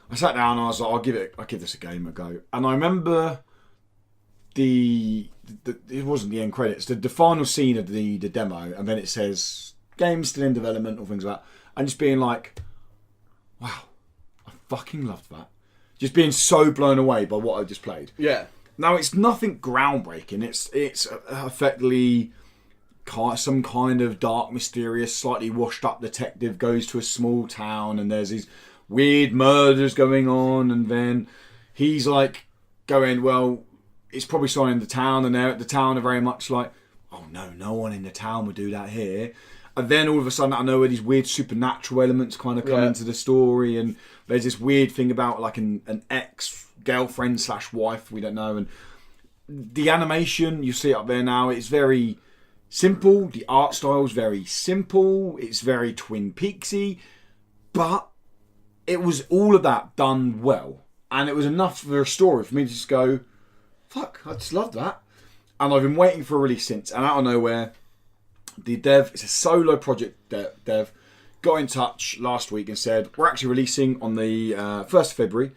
[SPEAKER 1] I sat down and I was like, I'll give this a go. And I remember it wasn't the end credits, the final scene of the demo, and then it says game still in development or things like that. And just being like, wow, I fucking loved that. Just being so blown away by what I just played.
[SPEAKER 2] Yeah.
[SPEAKER 1] Now it's nothing groundbreaking. It's effectively some kind of dark, mysterious, slightly washed up detective goes to a small town and there's these weird murders going on, and then he's like going, well, it's probably someone in the town, and they're at the town are very much like, oh no one in the town would do that here. And then all of a sudden, I know where these weird supernatural elements kind of come into the story, and there's this weird thing about like an ex-girlfriend / wife, we don't know, and the animation, you see it up there now, it's very simple, the art style's very simple, it's very Twin Peaksy, but it was all of that done well, and it was enough for a story for me to just go, fuck, I just love that. And I've been waiting for a release since, and out of nowhere, the dev, it's a solo project dev, got in touch last week and said, we're actually releasing on the 1st of February.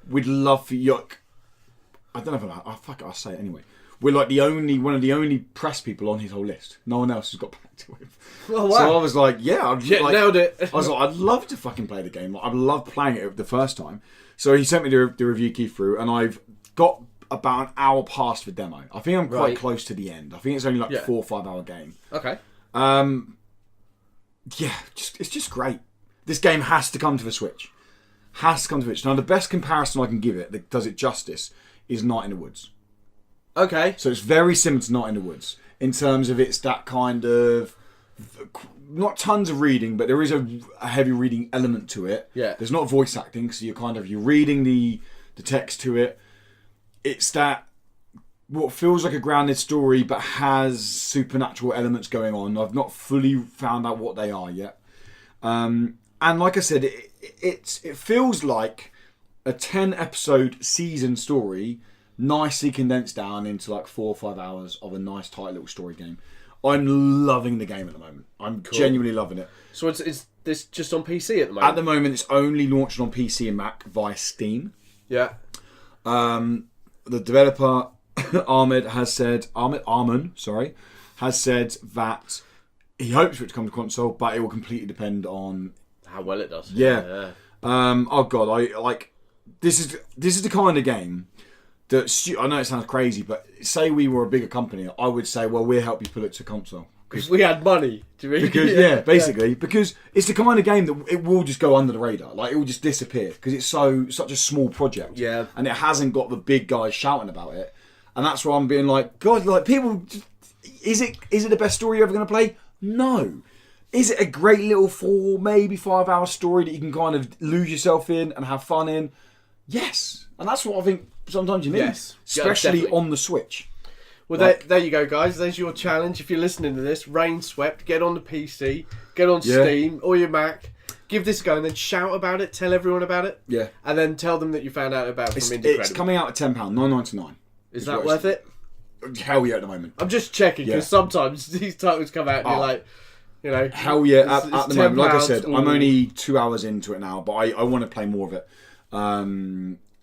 [SPEAKER 1] We'd love for you, I don't know if I'll say it anyway. we're like one of the only press people on his whole list. No one else has got back to him.
[SPEAKER 2] Oh, wow.
[SPEAKER 1] So I was like,
[SPEAKER 2] Nailed it.
[SPEAKER 1] I was like, I'd love to fucking play the game. Like, I'd love playing it the first time. So he sent me the review key through, and I've got about an hour past the demo. I think I'm quite close to the end. I think it's only like 4 or 5 hour game.
[SPEAKER 2] Okay.
[SPEAKER 1] It's just great. This game has to come to the Switch. Has to come to the Switch. Now, the best comparison I can give it that does it justice is Night in the Woods.
[SPEAKER 2] Okay.
[SPEAKER 1] So it's very similar to Night in the Woods in terms of it's that kind of, not tons of reading, but there is a heavy reading element to it.
[SPEAKER 2] Yeah.
[SPEAKER 1] There's not voice acting, so you're reading the text to it. It's that what feels like a grounded story, but has supernatural elements going on. I've not fully found out what they are yet. And like I said, it feels like a 10 episode season story, nicely condensed down into like 4 or 5 hours of a nice tight little story game. I'm loving the game at the moment. I'm genuinely loving it.
[SPEAKER 2] So is this just on PC at the moment?
[SPEAKER 1] At the moment, it's only launched on PC and Mac via Steam.
[SPEAKER 2] Yeah.
[SPEAKER 1] The developer Arman has said that he hopes for it to come to console, but it will completely depend on
[SPEAKER 2] how well it does.
[SPEAKER 1] Yeah. Oh god, I like this is the kind of game that I know it sounds crazy, but say we were a bigger company, I would say, well, we'll help you pull it to console.
[SPEAKER 2] Because we had money. Do you mean?
[SPEAKER 1] Because basically, because it's the kind of game that it will just go under the radar, like it will just disappear because it's such a small project.
[SPEAKER 2] Yeah.
[SPEAKER 1] And it hasn't got the big guys shouting about it, and that's why I'm being like, God, like people, is it the best story you're ever going to play? No. Is it a great little 4, maybe 5 hour story that you can kind of lose yourself in and have fun in? Yes. And that's what I think sometimes you need.
[SPEAKER 2] Yes.
[SPEAKER 1] Especially
[SPEAKER 2] Yeah,
[SPEAKER 1] on the Switch.
[SPEAKER 2] Well, there you go, guys. There's your challenge. If you're listening to this, Rain Swept, get on the PC, get on Steam or your Mac, give this a go, and then shout about it, tell everyone about it.
[SPEAKER 1] Yeah.
[SPEAKER 2] And then tell them that you found out about it from Indie
[SPEAKER 1] It's coming out at £10, $9.99.
[SPEAKER 2] Is that worth it?
[SPEAKER 1] Hell yeah, at the moment.
[SPEAKER 2] I'm just checking, because sometimes these titles come out and you're like, you know.
[SPEAKER 1] Hell yeah, at the moment. Like I said,
[SPEAKER 2] Ooh.
[SPEAKER 1] I'm only 2 hours into it now, but I want to play more of it.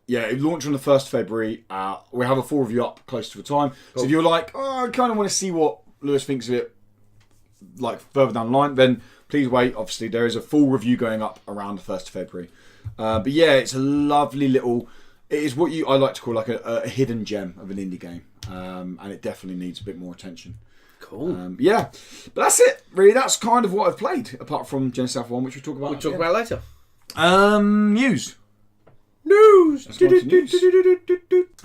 [SPEAKER 1] Yeah, it launched on the 1st of February. We have a full review up close to the time. Cool. So if you're like, I kind of want to see what Lewis thinks of it, like further down the line, then please wait. Obviously, there is a full review going up around the 1st of February. But yeah, it's a lovely little. It is what I like to call like a hidden gem of an indie game, and it definitely needs a bit more attention.
[SPEAKER 2] Cool.
[SPEAKER 1] Yeah, but that's it. Really, that's kind of what I've played, apart from Genesis Alpha 1, which we'll talk about.
[SPEAKER 2] We'll talk about later.
[SPEAKER 1] News.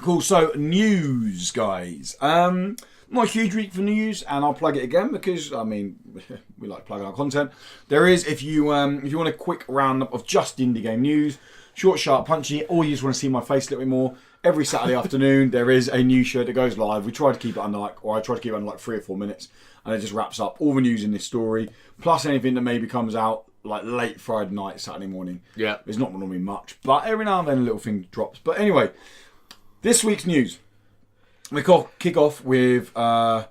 [SPEAKER 1] Cool. So news, guys. Not a huge week for news, and I'll plug it again because I mean we like plugging our content. There is, if you want a quick roundup of just indie game news, short, sharp, punchy, or you just want to see my face a little bit more. Every Saturday afternoon there is a news show that goes live. We try to keep it under I try to keep it under like 3 or 4 minutes, and it just wraps up all the news in this story, plus anything that maybe comes out like late Friday night, Saturday morning.
[SPEAKER 2] Yeah.
[SPEAKER 1] There's not normally much, but every now and then a little thing drops. But anyway, this week's news. We kick off with a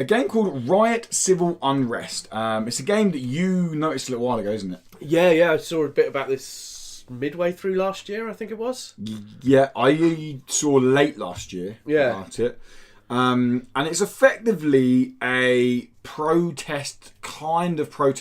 [SPEAKER 1] game called Riot Civil Unrest. It's a game that you noticed a little while ago, isn't it?
[SPEAKER 2] Yeah, I saw a bit about this midway through last year, I think it was.
[SPEAKER 1] Yeah, I saw late last year about it. And it's effectively a protest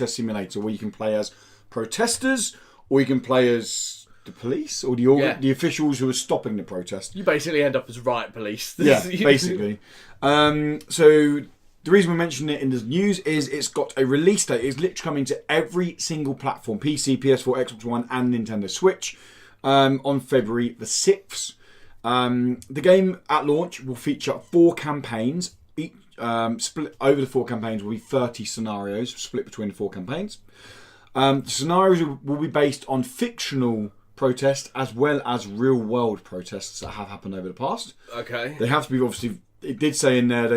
[SPEAKER 1] simulator where you can play as protesters or you can play as the police or the officials who are stopping the protest.
[SPEAKER 2] You basically end up as riot police.
[SPEAKER 1] Yeah, basically. So the reason we mentioned it in the news is it's got a release date. It's literally coming to every single platform, PC, PS4, Xbox One and Nintendo Switch on February the 6th. The game at launch will feature 4 campaigns. Each, split over the 4 campaigns will be 30 scenarios split between the 4 campaigns. The scenarios will be based on fictional protests as well as real world protests that have happened over the past.
[SPEAKER 2] Okay.
[SPEAKER 1] They have to be, obviously, it did say in there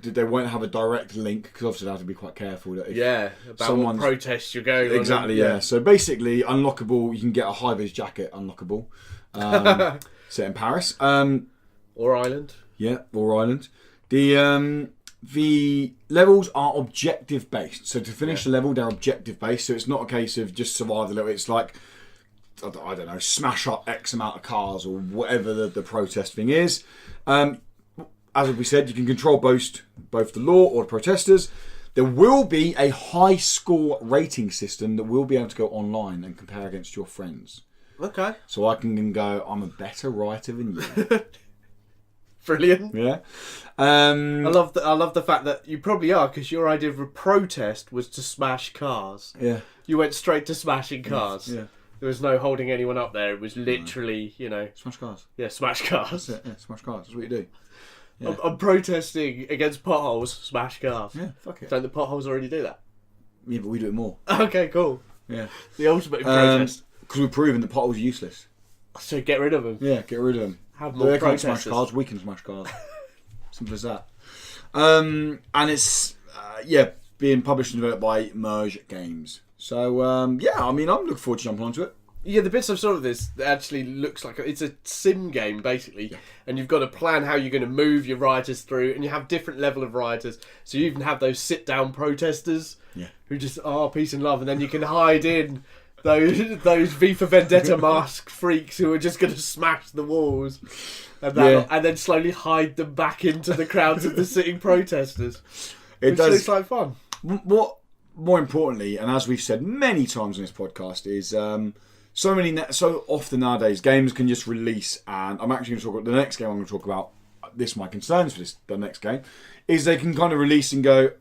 [SPEAKER 1] they won't have a direct link because obviously they have to be quite careful that if
[SPEAKER 2] about what protests you're going on.
[SPEAKER 1] Exactly, yeah. So basically, unlockable, you can get a high-vis jacket unlockable. Set in Paris.
[SPEAKER 2] Or Ireland.
[SPEAKER 1] Yeah, or Ireland. The levels are objective based. So to finish the level, they're objective based. So it's not a case of just survive the level. It's like, I don't know, smash up X amount of cars or whatever the protest thing is. as we said, you can control both the law or the protesters. There will be a high score rating system that will be able to go online and compare against your friends.
[SPEAKER 2] Okay.
[SPEAKER 1] So I can go, I'm a better writer than you.
[SPEAKER 2] Brilliant.
[SPEAKER 1] Yeah.
[SPEAKER 2] I love the fact that you probably are, because your idea of a protest was to smash cars.
[SPEAKER 1] Yeah.
[SPEAKER 2] You went straight to smashing cars.
[SPEAKER 1] Yeah.
[SPEAKER 2] There was no holding anyone up there. It was literally,
[SPEAKER 1] Smash cars.
[SPEAKER 2] yeah, smash cars.
[SPEAKER 1] That's it. Yeah, smash cars. That's what you do. Yeah.
[SPEAKER 2] I'm protesting against potholes, smash cars.
[SPEAKER 1] Yeah, fuck it.
[SPEAKER 2] Don't the potholes already do that?
[SPEAKER 1] Yeah, but we do it more.
[SPEAKER 2] Okay, cool.
[SPEAKER 1] Yeah.
[SPEAKER 2] The ultimate in protest.
[SPEAKER 1] Because we've proven that potholes are useless.
[SPEAKER 2] So get rid of them.
[SPEAKER 1] Yeah, get rid of them.
[SPEAKER 2] Have more
[SPEAKER 1] They can't
[SPEAKER 2] protesters.
[SPEAKER 1] smash cars, we can smash cars. Simple as that. And it's, being published and developed by Merge Games. So, I'm looking forward to jumping onto it.
[SPEAKER 2] Yeah, the bits I've saw of this actually looks like it's a sim game, basically. Yeah. And you've got to plan how you're going to move your rioters through, and you have different level of rioters. So you even have those sit-down protesters who just, peace and love. And then you can hide in those V for Vendetta masked freaks who are just going to smash the walls. And then slowly hide them back into the crowds of the sitting protesters. Which looks like fun.
[SPEAKER 1] What, more importantly, and as we've said many times on this podcast, is so often nowadays games can just release, and I'm actually going to talk about the next game I'm going to talk about. This my concerns for the next game is they can kind of release and go,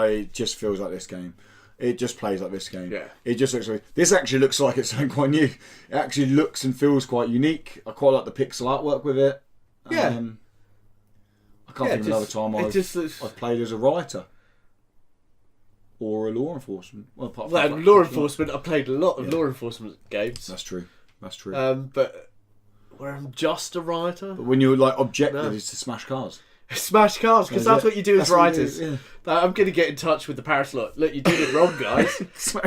[SPEAKER 1] it just feels like this game. It just plays like this game.
[SPEAKER 2] Yeah.
[SPEAKER 1] It just looks like this. Actually looks like it's something quite new. It actually looks and feels quite unique. I quite like the pixel artwork with it.
[SPEAKER 2] Yeah.
[SPEAKER 1] I can't think of another time I've played as a writer or a law enforcement. Well, apart from
[SPEAKER 2] law enforcement, I played a lot of law enforcement games.
[SPEAKER 1] That's true.
[SPEAKER 2] But where I'm just a writer.
[SPEAKER 1] But when your objective is to smash cars.
[SPEAKER 2] Smash cars, because that's what you do as writers.
[SPEAKER 1] Yeah.
[SPEAKER 2] I'm going to get in touch with the Paris lot. Look, you did it wrong, guys.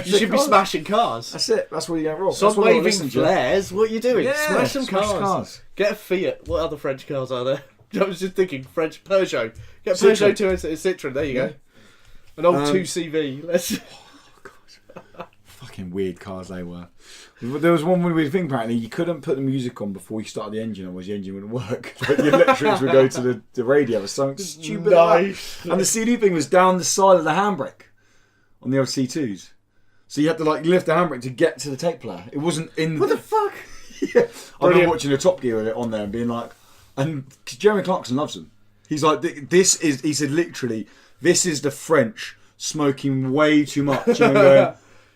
[SPEAKER 2] You should be
[SPEAKER 1] cars.
[SPEAKER 2] smashing cars.
[SPEAKER 1] That's it. That's what you get wrong.
[SPEAKER 2] Stop waving flares. What are you doing?
[SPEAKER 1] Yeah,
[SPEAKER 2] smash some
[SPEAKER 1] smash
[SPEAKER 2] cars. Get a Fiat. What other French cars are there? I was just thinking French Peugeot. Get a Peugeot 206 Citroen. There you go. An old 2CV. Let's.
[SPEAKER 1] Fucking weird cars they were. There was one weird thing apparently. You couldn't put the music on before you started the engine, otherwise the engine wouldn't work. Like the electrics would go to the radio or something stupid.
[SPEAKER 2] Nice.
[SPEAKER 1] And the CD thing was down the side of the handbrake on the old C2s. So you had to lift the handbrake to get to the tape player. It wasn't in.
[SPEAKER 2] What the fuck?
[SPEAKER 1] Yeah. I remember watching a Top Gear with it on there and being like, and Jeremy Clarkson loves them. He's like, he said literally, this is the French smoking way too much. And going,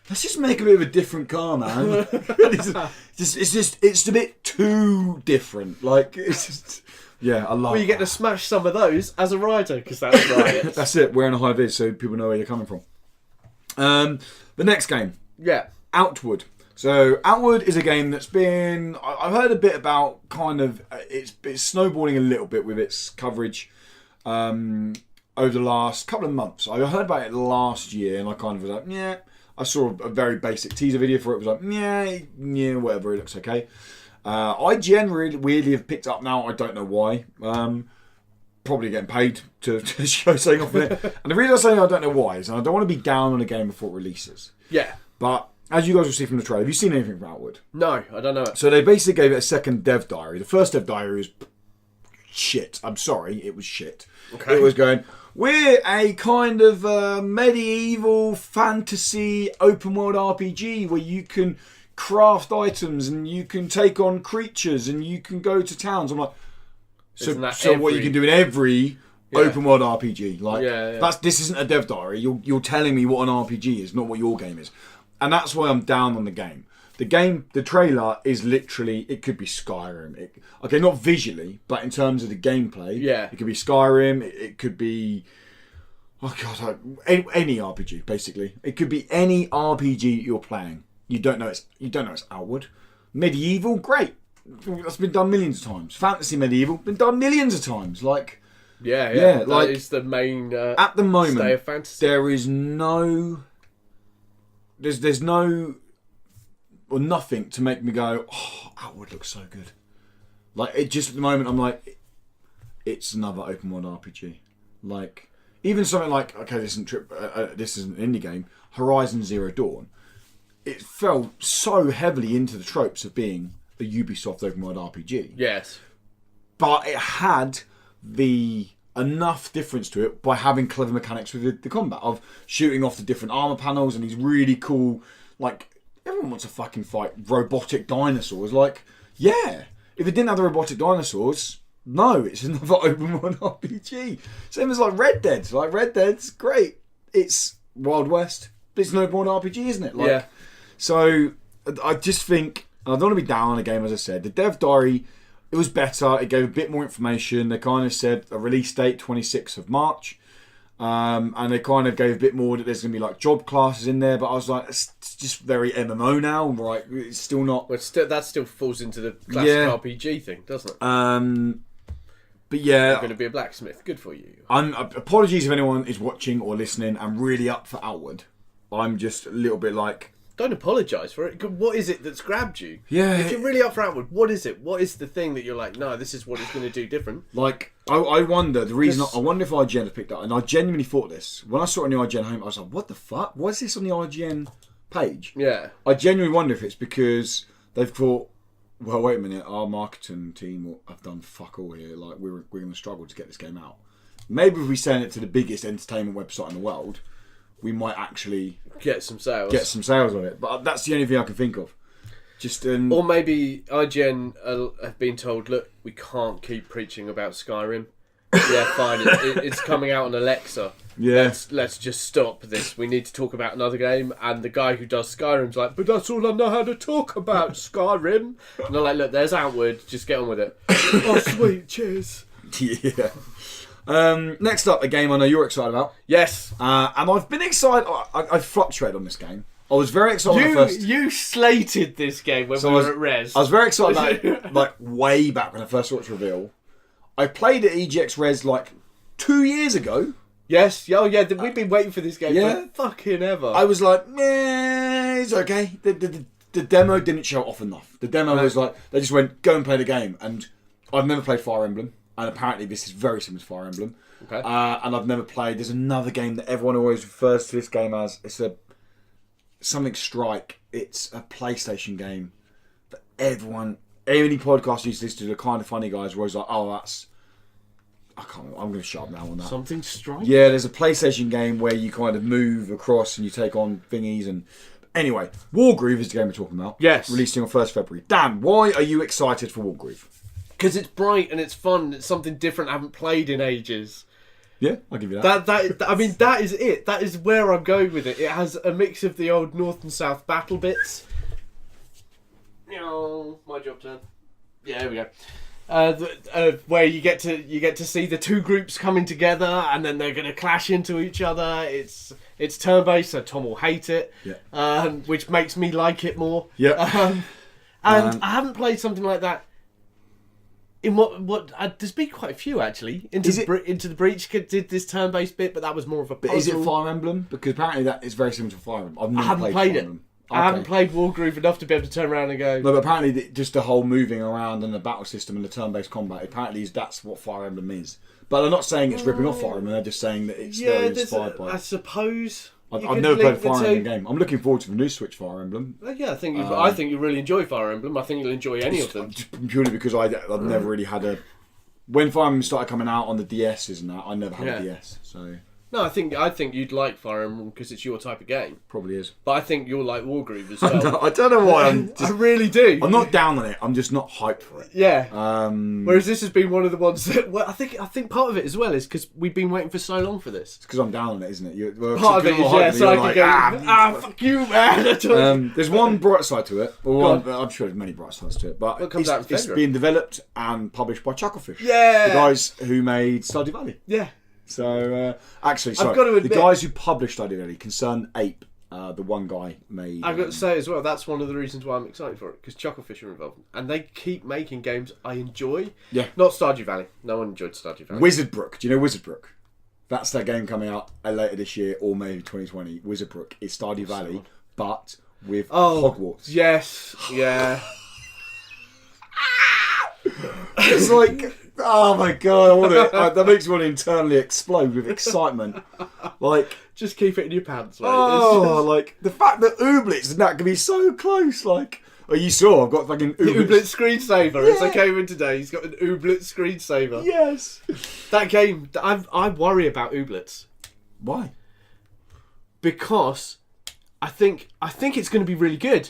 [SPEAKER 1] let's just make a bit of a different car, man. It's a bit too different. Like, it's just, yeah, I love it.
[SPEAKER 2] Well, you get to smash some of those as a rider, because that's right.
[SPEAKER 1] That's it, wearing a high vis so people know where you're coming from. The next game.
[SPEAKER 2] Yeah.
[SPEAKER 1] Outward. So, Outward is a game that's been... I've heard a bit about it's snowballing a little bit with its coverage over the last couple of months. I heard about it last year and I kind of was like, yeah. I saw a very basic teaser video for it. It was like, yeah, whatever. It looks okay. I generally weirdly have picked up now. I don't know why. Probably getting paid to show something off of it. And the reason I say I don't know why is I don't want to be down on a game before it releases.
[SPEAKER 2] Yeah.
[SPEAKER 1] But as you guys will see from the trailer, have you seen anything from Outward?
[SPEAKER 2] No, I don't know it.
[SPEAKER 1] So they basically gave it a second dev diary. The first dev diary was shit. I'm sorry, it was shit.
[SPEAKER 2] Okay.
[SPEAKER 1] It was going, we're a kind of medieval fantasy open world RPG where you can craft items and you can take on creatures and you can go to towns. I'm like, so what you can do in every open world RPG? Like, this isn't a dev diary. You're telling me what an RPG is, not what your game is, and that's why I'm down on the game. The trailer is literally, it could be Skyrim. Okay, not visually, but in terms of the gameplay, it could be Skyrim. It could be, oh god, any RPG basically. It could be any RPG you're playing. You don't know it's Outward. Medieval, great. That's been done millions of times. Fantasy medieval, been done millions of times. Like,
[SPEAKER 2] that is the main.
[SPEAKER 1] At the moment,
[SPEAKER 2] stay of fantasy.
[SPEAKER 1] There is no. There's no. Or nothing to make me go, oh, Outward looks so good. Like, it just at the moment, I'm like, it's another open world RPG. Like, even something like, okay, this isn't an indie game, Horizon Zero Dawn. It fell so heavily into the tropes of being a Ubisoft open world RPG.
[SPEAKER 2] Yes.
[SPEAKER 1] But it had enough difference to it by having clever mechanics with the combat of shooting off the different armor panels and these really cool, like, everyone wants to fucking fight robotic dinosaurs. Like, yeah, if it didn't have the robotic dinosaurs, no, it's another open world RPG. Same as like Red Dead. Like Red Dead's great. It's Wild West, but it's no more an RPG, isn't it? Like,
[SPEAKER 2] Yeah.
[SPEAKER 1] So I just think, I don't want to be down on the game, as I said. The dev diary, it was better. It gave a bit more information. They kind of said a release date, 26th of March. And they kind of gave a bit more that there's going to be like job classes in there. But I was like, it's just very MMO now, right? It's still not...
[SPEAKER 2] But that still falls into the classic RPG thing, doesn't it?
[SPEAKER 1] But yeah...
[SPEAKER 2] You're going to be a blacksmith. Good for you.
[SPEAKER 1] Apologies if anyone is watching or listening and really up for Outward. I'm just a little bit like...
[SPEAKER 2] Don't apologise for it. What is it that's grabbed you?
[SPEAKER 1] Yeah.
[SPEAKER 2] If you're really up for Outward, what is it? What is the thing that you're like, no, this is what it's going to do different?
[SPEAKER 1] Like, I wonder, the reason... I wonder if IGN have picked up, and I genuinely thought this. When I saw it on the IGN home, I was like, what the fuck? Why is this on the IGN page?
[SPEAKER 2] Yeah.
[SPEAKER 1] I genuinely wonder if it's because they've thought, well, wait a minute, our marketing team have done fuck all here. Like, we're going to struggle to get this game out. Maybe if we send it to the biggest entertainment website in the world, we might actually
[SPEAKER 2] Get some sales.
[SPEAKER 1] get some sales on it. But that's the only thing I can think of. Just
[SPEAKER 2] Or maybe IGN have been told, look, we can't keep preaching about Skyrim. Yeah, fine. It's coming out on Alexa.
[SPEAKER 1] yeah,
[SPEAKER 2] Let's just stop this. We need to talk about another game. And the guy who does Skyrim's like, but that's all I know how to talk about, Skyrim. And they're like, look, there's Outward. Just get on with it. Oh, sweet. Cheers.
[SPEAKER 1] yeah. Next up, a game I know you're excited about,
[SPEAKER 2] Yes.
[SPEAKER 1] and I've been excited. I fluctuated on this game. I was very excited at first.
[SPEAKER 2] You slated this game when we
[SPEAKER 1] I was-
[SPEAKER 2] were at Res.
[SPEAKER 1] I was very excited about it, like way back when I first saw its reveal. I played at EGX Res like 2 years ago.
[SPEAKER 2] Yes. Oh, yeah. We've been waiting for this game
[SPEAKER 1] Yeah.
[SPEAKER 2] for fucking ever.
[SPEAKER 1] I was like, meh, it's okay. The demo didn't show off enough. The demo was like, they just went, go and play the game. And I've never played Fire Emblem. And apparently this is very similar to Fire Emblem.
[SPEAKER 2] Okay.
[SPEAKER 1] And I've never played, there's another game that everyone always refers to this game as. It's something Strike. It's a PlayStation game that any podcast used to listen to, the kind of funny guys were always like, oh, I can't remember. I'm going to shut up now on that.
[SPEAKER 2] Something Strike?
[SPEAKER 1] Yeah, there's a PlayStation game where you kind of move across and you take on thingies. And anyway, Wargroove is the game we're talking about.
[SPEAKER 2] Yes.
[SPEAKER 1] Releasing on 1st February. Dan, why are you excited for Wargroove?
[SPEAKER 2] Because it's bright and it's fun. It's something different I haven't played in ages.
[SPEAKER 1] Yeah, I'll give you that.
[SPEAKER 2] I mean, that is it. That is where I'm going with it. It has a mix of the old North and South battle bits. My job turn. Yeah, there we go. Where you get to see the two groups coming together and then they're going to clash into each other. It's turn-based, so Tom will hate it, which makes me like it more.
[SPEAKER 1] Yeah.
[SPEAKER 2] And I haven't played something like that. In there's been quite a few actually. Into the Breach did this turn-based bit, but that was more of a puzzle.
[SPEAKER 1] But is it Fire Emblem? Because apparently that is very similar to Fire Emblem. I've never
[SPEAKER 2] haven't
[SPEAKER 1] played
[SPEAKER 2] played
[SPEAKER 1] Fire
[SPEAKER 2] it.
[SPEAKER 1] Emblem.
[SPEAKER 2] I haven't played Wargroove enough to be able to turn around and go.
[SPEAKER 1] No, but apparently just the whole moving around and the battle system and the turn-based combat, apparently that's what Fire Emblem is. But I'm not saying it's ripping off Fire Emblem, they're just saying that it's very inspired by
[SPEAKER 2] I
[SPEAKER 1] it.
[SPEAKER 2] suppose.
[SPEAKER 1] I've never played a Fire Emblem game. I'm looking forward to the new Switch Fire Emblem.
[SPEAKER 2] Yeah, I think you really enjoy Fire Emblem. I think you'll enjoy any of them.
[SPEAKER 1] Just purely because I've never really had a... When Fire Emblem started coming out on the DSs and that, I never had a DS, so...
[SPEAKER 2] No, I think you'd like Fire Emblem because it's your type of game.
[SPEAKER 1] Probably is.
[SPEAKER 2] But I think you'll like Wargroove as well.
[SPEAKER 1] I don't know why
[SPEAKER 2] I really do.
[SPEAKER 1] I'm not down on it. I'm just not hyped for it.
[SPEAKER 2] Yeah.
[SPEAKER 1] It's
[SPEAKER 2] Whereas this has been one of the ones that... Well, I think part of it as well is because we've been waiting for so long for this.
[SPEAKER 1] because I'm down on it, isn't it?
[SPEAKER 2] Part of it is, so I can go, fuck you, man.
[SPEAKER 1] There's one bright side to it. Well, I'm sure there's many bright sides to it. But
[SPEAKER 2] It comes out in
[SPEAKER 1] it's
[SPEAKER 2] February.
[SPEAKER 1] being developed and published by Chucklefish.
[SPEAKER 2] Yeah.
[SPEAKER 1] The guys who made Stardew Valley.
[SPEAKER 2] Yeah.
[SPEAKER 1] So, actually, sorry.
[SPEAKER 2] got to admit-
[SPEAKER 1] the guys who published Stardew Valley, Concern Ape, the one guy made...
[SPEAKER 2] I've got to say as well, that's one of the reasons why I'm excited for it, because Chucklefish are involved. And they keep making games I enjoy.
[SPEAKER 1] Yeah.
[SPEAKER 2] Not Stardew Valley. No one enjoyed Stardew Valley.
[SPEAKER 1] Wizardbrook. Do you know Wizardbrook? That's that game coming out later this year or maybe 2020. Wizardbrook is Stardew Valley, but with Hogwarts.
[SPEAKER 2] Yes. Yeah.
[SPEAKER 1] It's like... Oh my god! That makes me want to internally explode with excitement. Like,
[SPEAKER 2] Just keep it in your pants, mate.
[SPEAKER 1] like the fact that Ooblets and that can be so close. Like, Oh, you saw? I've got fucking
[SPEAKER 2] Ooblet screensaver. As I
[SPEAKER 1] Yeah.
[SPEAKER 2] came in today, he's got an Ooblet screensaver.
[SPEAKER 1] Yes.
[SPEAKER 2] That game, I worry about Ooblets
[SPEAKER 1] Why?
[SPEAKER 2] because I think it's going to be really good.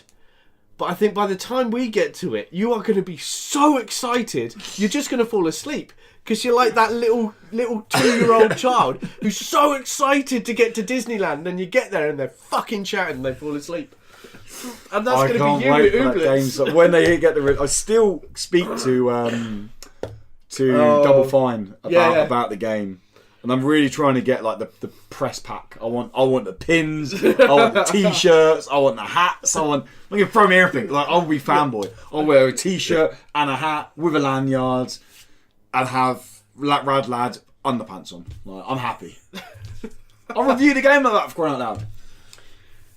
[SPEAKER 2] But I think by the time we get to it, you are going to be so excited, you're just going to fall asleep. Because you're like that little 2-year-old child who's so excited to get to Disneyland, and then you get there and they're fucking chatting and they fall asleep. And that's going to be you with Ooblets.
[SPEAKER 1] So when they get I still speak to Double Fine about the game, and I'm really trying to get like the press pack. I want the pins, I want the t-shirts, I want the hats, I'm gonna throw me everything. Like I'll be fanboy. I'll wear a t-shirt and a hat with a lanyard, and have Rad Lad underpants on. Like, I'm happy. I'll review the game like that for crying out loud.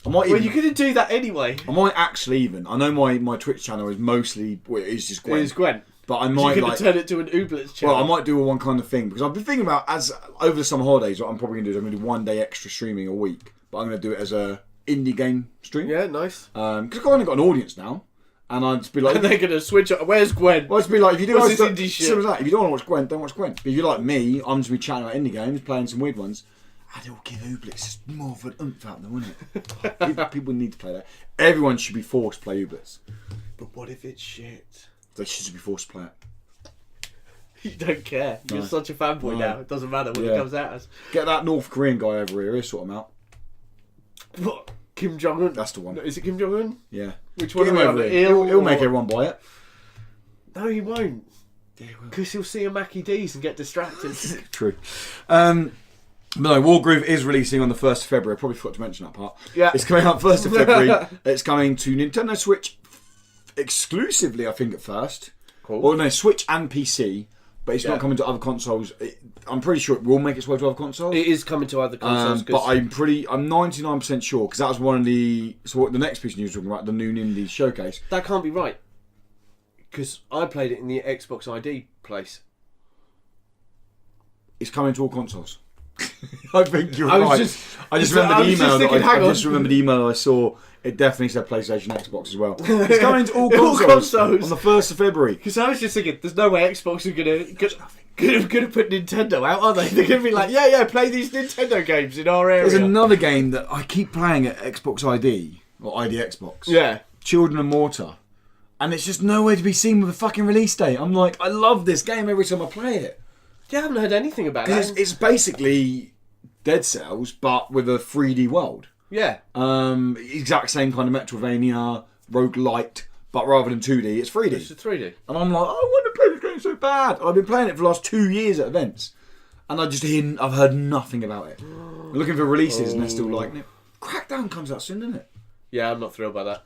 [SPEAKER 2] Well, you're going to do that anyway.
[SPEAKER 1] I might actually even. I know my Twitch channel is mostly it's just Gwen.
[SPEAKER 2] It's Gwen.
[SPEAKER 1] But I might
[SPEAKER 2] You're going to turn it to an Ooblets channel.
[SPEAKER 1] Well, I might do a one kind of thing because I've been thinking about as over the summer holidays. What I'm probably going to do is I'm going to do 1 day extra streaming a week, but I'm going to do it as a indie game stream.
[SPEAKER 2] Yeah, nice.
[SPEAKER 1] Because I've kind of got an audience now, and I'd just be like,
[SPEAKER 2] And they're going to switch up. Where's Gwen?
[SPEAKER 1] well, I'd just be like, if you do
[SPEAKER 2] What's
[SPEAKER 1] guys,
[SPEAKER 2] this indie shit?
[SPEAKER 1] simple as that. If you don't want to watch Gwen, don't watch Gwen. But if you like me, I'm just be chatting about indie games, playing some weird ones. And it'll give Ooblets more of an oomph out there, wouldn't it? People need to play that. Everyone should be forced to play Ooblets.
[SPEAKER 2] But what if it's shit?
[SPEAKER 1] They should be forced to play it.
[SPEAKER 2] You don't care. You're
[SPEAKER 1] No.
[SPEAKER 2] such a fanboy
[SPEAKER 1] No.
[SPEAKER 2] now. It doesn't matter what
[SPEAKER 1] Yeah.
[SPEAKER 2] it comes out as.
[SPEAKER 1] Get that North Korean guy over here. He'll sort him out.
[SPEAKER 2] What? Kim Jong Un?
[SPEAKER 1] That's the one.
[SPEAKER 2] Is it Kim Jong Un?
[SPEAKER 1] Yeah.
[SPEAKER 2] Which
[SPEAKER 1] Get
[SPEAKER 2] one
[SPEAKER 1] him
[SPEAKER 2] are we
[SPEAKER 1] over
[SPEAKER 2] on?
[SPEAKER 1] here. He'll make everyone buy it.
[SPEAKER 2] No, he won't.
[SPEAKER 1] Yeah, he will.
[SPEAKER 2] Because he'll see a Mackie D's and get distracted.
[SPEAKER 1] True. But no, Wargroove is releasing on the 1st of February. I probably forgot to mention that part.
[SPEAKER 2] Yeah.
[SPEAKER 1] It's coming out 1st of February. It's coming to Nintendo Switch exclusively, I think, at first.
[SPEAKER 2] Cool.
[SPEAKER 1] Well, no, Switch and PC. But it's
[SPEAKER 2] Yeah.
[SPEAKER 1] not coming to other consoles. I'm pretty sure it will make its way to other consoles.
[SPEAKER 2] It is coming to other consoles.
[SPEAKER 1] But I'm 99% sure, because that was one of the... So what the next piece of news we're talking about, the new Nindies showcase.
[SPEAKER 2] that can't be right. Because I played it in the Xbox ID place.
[SPEAKER 1] It's coming to all consoles. I think you're
[SPEAKER 2] I was
[SPEAKER 1] right.
[SPEAKER 2] just-
[SPEAKER 1] I just
[SPEAKER 2] I
[SPEAKER 1] remember the
[SPEAKER 2] was just
[SPEAKER 1] email.
[SPEAKER 2] thinking, hang
[SPEAKER 1] I
[SPEAKER 2] on.
[SPEAKER 1] just remember the email I saw. It definitely said PlayStation, Xbox as well. It's coming to all
[SPEAKER 2] All
[SPEAKER 1] consoles,
[SPEAKER 2] consoles.
[SPEAKER 1] on the 1st of February.
[SPEAKER 2] Because I was just thinking, there's no way Xbox are gonna put Nintendo out, are they? They're gonna be like, yeah, play these Nintendo games in our area.
[SPEAKER 1] There's another game that I keep playing at Xbox ID or ID Xbox.
[SPEAKER 2] Yeah.
[SPEAKER 1] Children of Mortar, and it's just nowhere to be seen with a fucking release date. I'm like, I love this game every time I play it.
[SPEAKER 2] Yeah, I haven't heard anything about
[SPEAKER 1] Because
[SPEAKER 2] that.
[SPEAKER 1] it's basically Dead Cells, but with a 3D world.
[SPEAKER 2] Yeah.
[SPEAKER 1] Exact same kind of Metroidvania, roguelite, but rather than 2D, it's 3D.
[SPEAKER 2] It's a 3D.
[SPEAKER 1] And I'm like, I want to play this game so bad. I've been playing it for the last 2 years at events, and I've heard nothing about it. I'm looking for releases, and they're still like, Crackdown comes out soon, doesn't it?
[SPEAKER 2] Yeah, I'm not thrilled by that.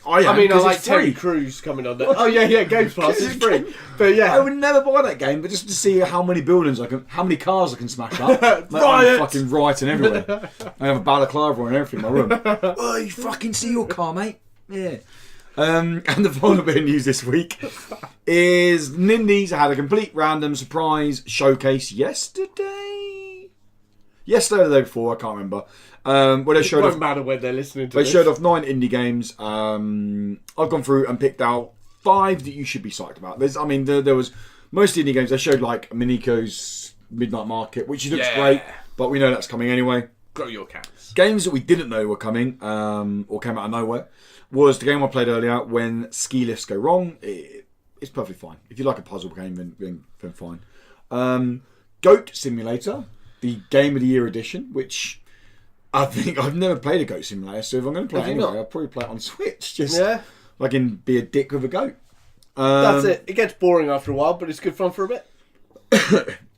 [SPEAKER 1] I am,
[SPEAKER 2] I
[SPEAKER 1] 'cause
[SPEAKER 2] like
[SPEAKER 1] it's
[SPEAKER 2] Terry
[SPEAKER 1] free.
[SPEAKER 2] Crews coming on there. Oh yeah, Games Pass is free. But
[SPEAKER 1] I
[SPEAKER 2] yeah,
[SPEAKER 1] would never buy that game, but just to see how many how many cars I can smash up. Like,
[SPEAKER 2] Riot!
[SPEAKER 1] I'm fucking rioting everywhere. I have a balaclava and everything in my room. Oh, you fucking see your car, mate? Yeah. And the final bit of news this week is Nindies had a complete random surprise showcase yesterday or the day before, I can't remember. Where they
[SPEAKER 2] it
[SPEAKER 1] showed
[SPEAKER 2] won't
[SPEAKER 1] off,
[SPEAKER 2] matter when they're listening to
[SPEAKER 1] they
[SPEAKER 2] this.
[SPEAKER 1] showed off 9 indie games. I've gone through and picked out 5 that you should be psyched about. There was most indie games. They showed like Miniko's Midnight Market, which looks great, but we know that's coming anyway.
[SPEAKER 2] Grow your cats.
[SPEAKER 1] Games that we didn't know were coming, or came out of nowhere, was the game I played earlier, When Ski Lifts Go Wrong. It's perfectly fine. If you like a puzzle game, then fine. Goat Simulator, the Game of the Year edition, which I think I've never played a goat simulator, so if I'm going to play it
[SPEAKER 2] Have you
[SPEAKER 1] anyway,
[SPEAKER 2] not?
[SPEAKER 1] I'll probably play it on Switch. Just
[SPEAKER 2] Yeah,
[SPEAKER 1] I can be a dick with a goat.
[SPEAKER 2] that's it. It gets boring after a while, but it's good fun for a bit.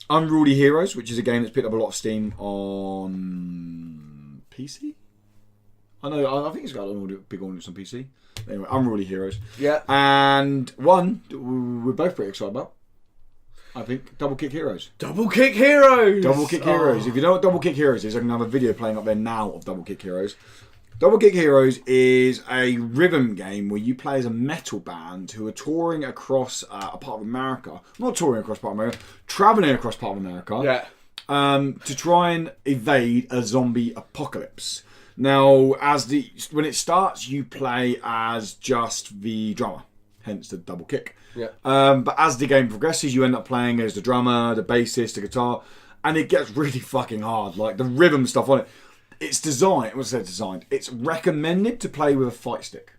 [SPEAKER 1] Unruly Heroes, which is a game that's picked up a lot of steam on PC. I think it's got a big audience on PC. Anyway, Unruly Heroes.
[SPEAKER 2] Yeah.
[SPEAKER 1] And one we're both pretty excited about, I think, Double Kick Heroes.
[SPEAKER 2] Double Kick Heroes.
[SPEAKER 1] Double Kick Heroes. If you don't know what Double Kick Heroes is, I can have a video playing up there now of Double Kick Heroes. Double Kick Heroes is a rhythm game where you play as a metal band who are touring across a part of America. Not touring across part of America, travelling across part of America.
[SPEAKER 2] Yeah.
[SPEAKER 1] To try and evade a zombie apocalypse. Now, when it starts, you play as just the drummer, hence the double kick.
[SPEAKER 2] Yeah.
[SPEAKER 1] But as the game progresses, you end up playing as the drummer, the bassist, the guitar, and it gets really fucking hard. Like the rhythm stuff on it. It's designed. What's it designed? It's recommended to play with a fight stick.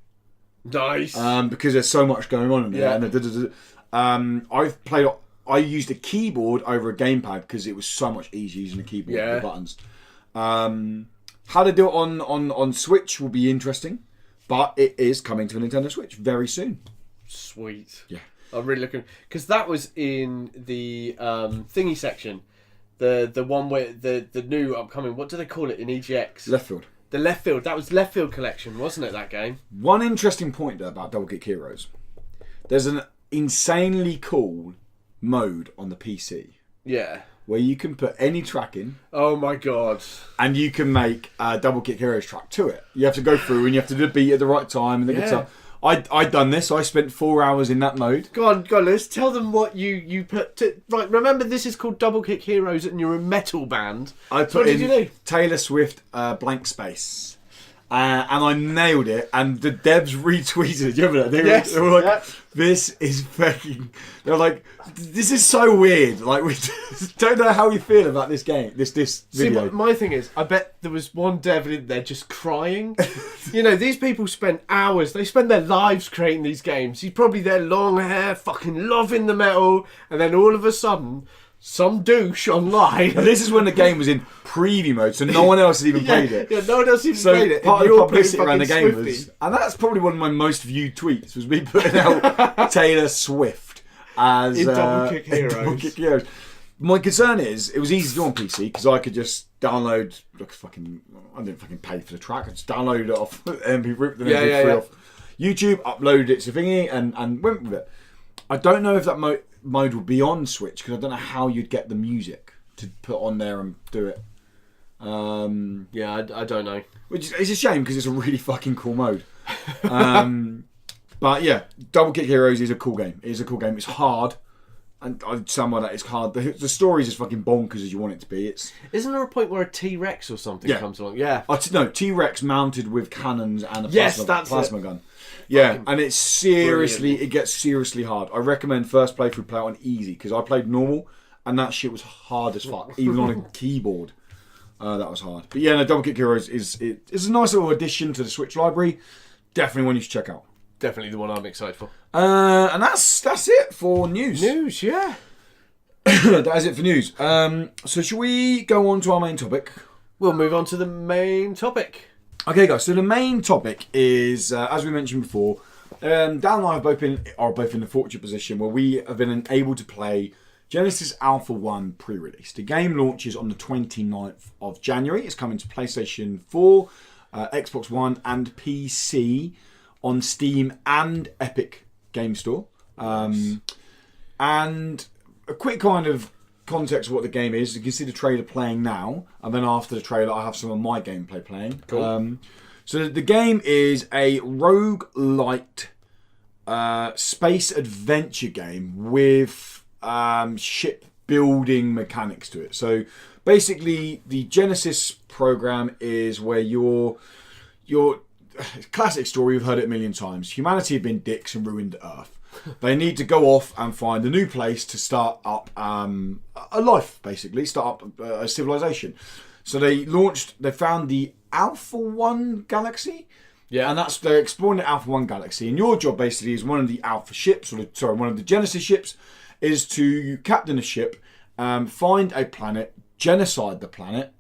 [SPEAKER 2] Nice.
[SPEAKER 1] Because there's so much going on in there.
[SPEAKER 2] Yeah.
[SPEAKER 1] And I've played. I used a keyboard over a gamepad because it was so much easier using a keyboard with the buttons. How to do it on Switch will be interesting, but it is coming to a Nintendo Switch very soon.
[SPEAKER 2] Sweet.
[SPEAKER 1] Yeah.
[SPEAKER 2] I'm really looking, because that was in the thingy section, the one where the new upcoming. What do they call it in EGX?
[SPEAKER 1] Left field.
[SPEAKER 2] The left field. That was left field collection, wasn't it? That game.
[SPEAKER 1] One interesting point there about Double Kick Heroes. There's an insanely cool mode on the PC
[SPEAKER 2] Yeah.
[SPEAKER 1] where you can put any track in.
[SPEAKER 2] Oh my god.
[SPEAKER 1] And you can make a Double Kick Heroes track to it. You have to go through and you have to do the beat at the right time and the guitar. I'd done this. I spent 4 hours in that mode.
[SPEAKER 2] Go on, Lewis. Tell them what you put. Right, remember this is called Double Kick Heroes and you're a metal band.
[SPEAKER 1] I put
[SPEAKER 2] what did
[SPEAKER 1] in
[SPEAKER 2] you do?
[SPEAKER 1] Taylor Swift Blank Space. And I nailed it. And the devs retweeted it. Do you remember that? They were like, this is fucking... They were like, this is so weird. Like, we just don't know how we feel about this game, this video.
[SPEAKER 2] See, my thing is, I bet there was one dev in there just crying. You know, these people spend hours, they spend their lives creating these games. He's probably there, long hair, fucking loving the metal, and then all of a sudden, some douche online.
[SPEAKER 1] And this is when the game was in preview mode, so no one else had even played it.
[SPEAKER 2] Yeah, no one else even
[SPEAKER 1] So
[SPEAKER 2] played it.
[SPEAKER 1] part
[SPEAKER 2] and
[SPEAKER 1] of the
[SPEAKER 2] you're
[SPEAKER 1] publicity
[SPEAKER 2] playing
[SPEAKER 1] around the game
[SPEAKER 2] fucking
[SPEAKER 1] was,
[SPEAKER 2] Swiftie.
[SPEAKER 1] and that's probably one of my most viewed tweets, was me putting out Taylor Swift as
[SPEAKER 2] In Double Kick
[SPEAKER 1] in
[SPEAKER 2] Heroes.
[SPEAKER 1] Double Kick Heroes. My concern is, it was easy to do on PC because I could just download. I didn't fucking pay for the track. I just downloaded it off MP3 off YouTube, uploaded it to thingy, and went with it. I don't know if that mode will be on Switch because I don't know how you'd get the music to put on there and do it.
[SPEAKER 2] Yeah, I don't know.
[SPEAKER 1] Which is a shame because it's a really fucking cool mode. But yeah, Double Kick Heroes is a cool game. It is a cool game. It's hard. And I'd say that it's hard. The story is as fucking bonkers as you want it to be.
[SPEAKER 2] Isn't there a point where a T-Rex or something comes along? Yeah.
[SPEAKER 1] No, T-Rex mounted with cannons and a
[SPEAKER 2] Yes,
[SPEAKER 1] plasma gun. Yeah,
[SPEAKER 2] Fucking
[SPEAKER 1] and it gets seriously hard. I recommend first playthrough play it on easy because I played normal and that shit was hard as fuck, even on a keyboard. That was hard. But yeah, no, Double Kick Heroes is a nice little addition to the Switch library. Definitely one you should check out.
[SPEAKER 2] Definitely the one I'm excited for.
[SPEAKER 1] And that's it for news.
[SPEAKER 2] News, yeah.
[SPEAKER 1] That is it for news. So should we go on to our main topic?
[SPEAKER 2] We'll move on to the main topic.
[SPEAKER 1] Okay, guys. So the main topic is, as we mentioned before, Dan and I are both in the fortunate position where we have been able to play Genesis Alpha 1 pre-release. The game launches on the 29th of January. It's coming to PlayStation 4, Xbox One, and PC on Steam and Epic Game Store. And a quick kind of context of what the game is. You can see the trailer playing now, and then after the trailer I have some of my gameplay playing.
[SPEAKER 2] Cool.
[SPEAKER 1] So the game is a roguelite space adventure game with ship building mechanics to it. So basically the Genesis program is where your classic story, we've heard it a million times. Humanity have been dicks and ruined the Earth. They need to go off and find a new place to start up a life, basically, start up a civilization. So they found the Alpha 1 galaxy.
[SPEAKER 2] Yeah.
[SPEAKER 1] And they're exploring the Alpha 1 galaxy. And your job basically is one of the Alpha ships, one of the Genesis ships, is to captain a ship, find a planet, genocide the planet.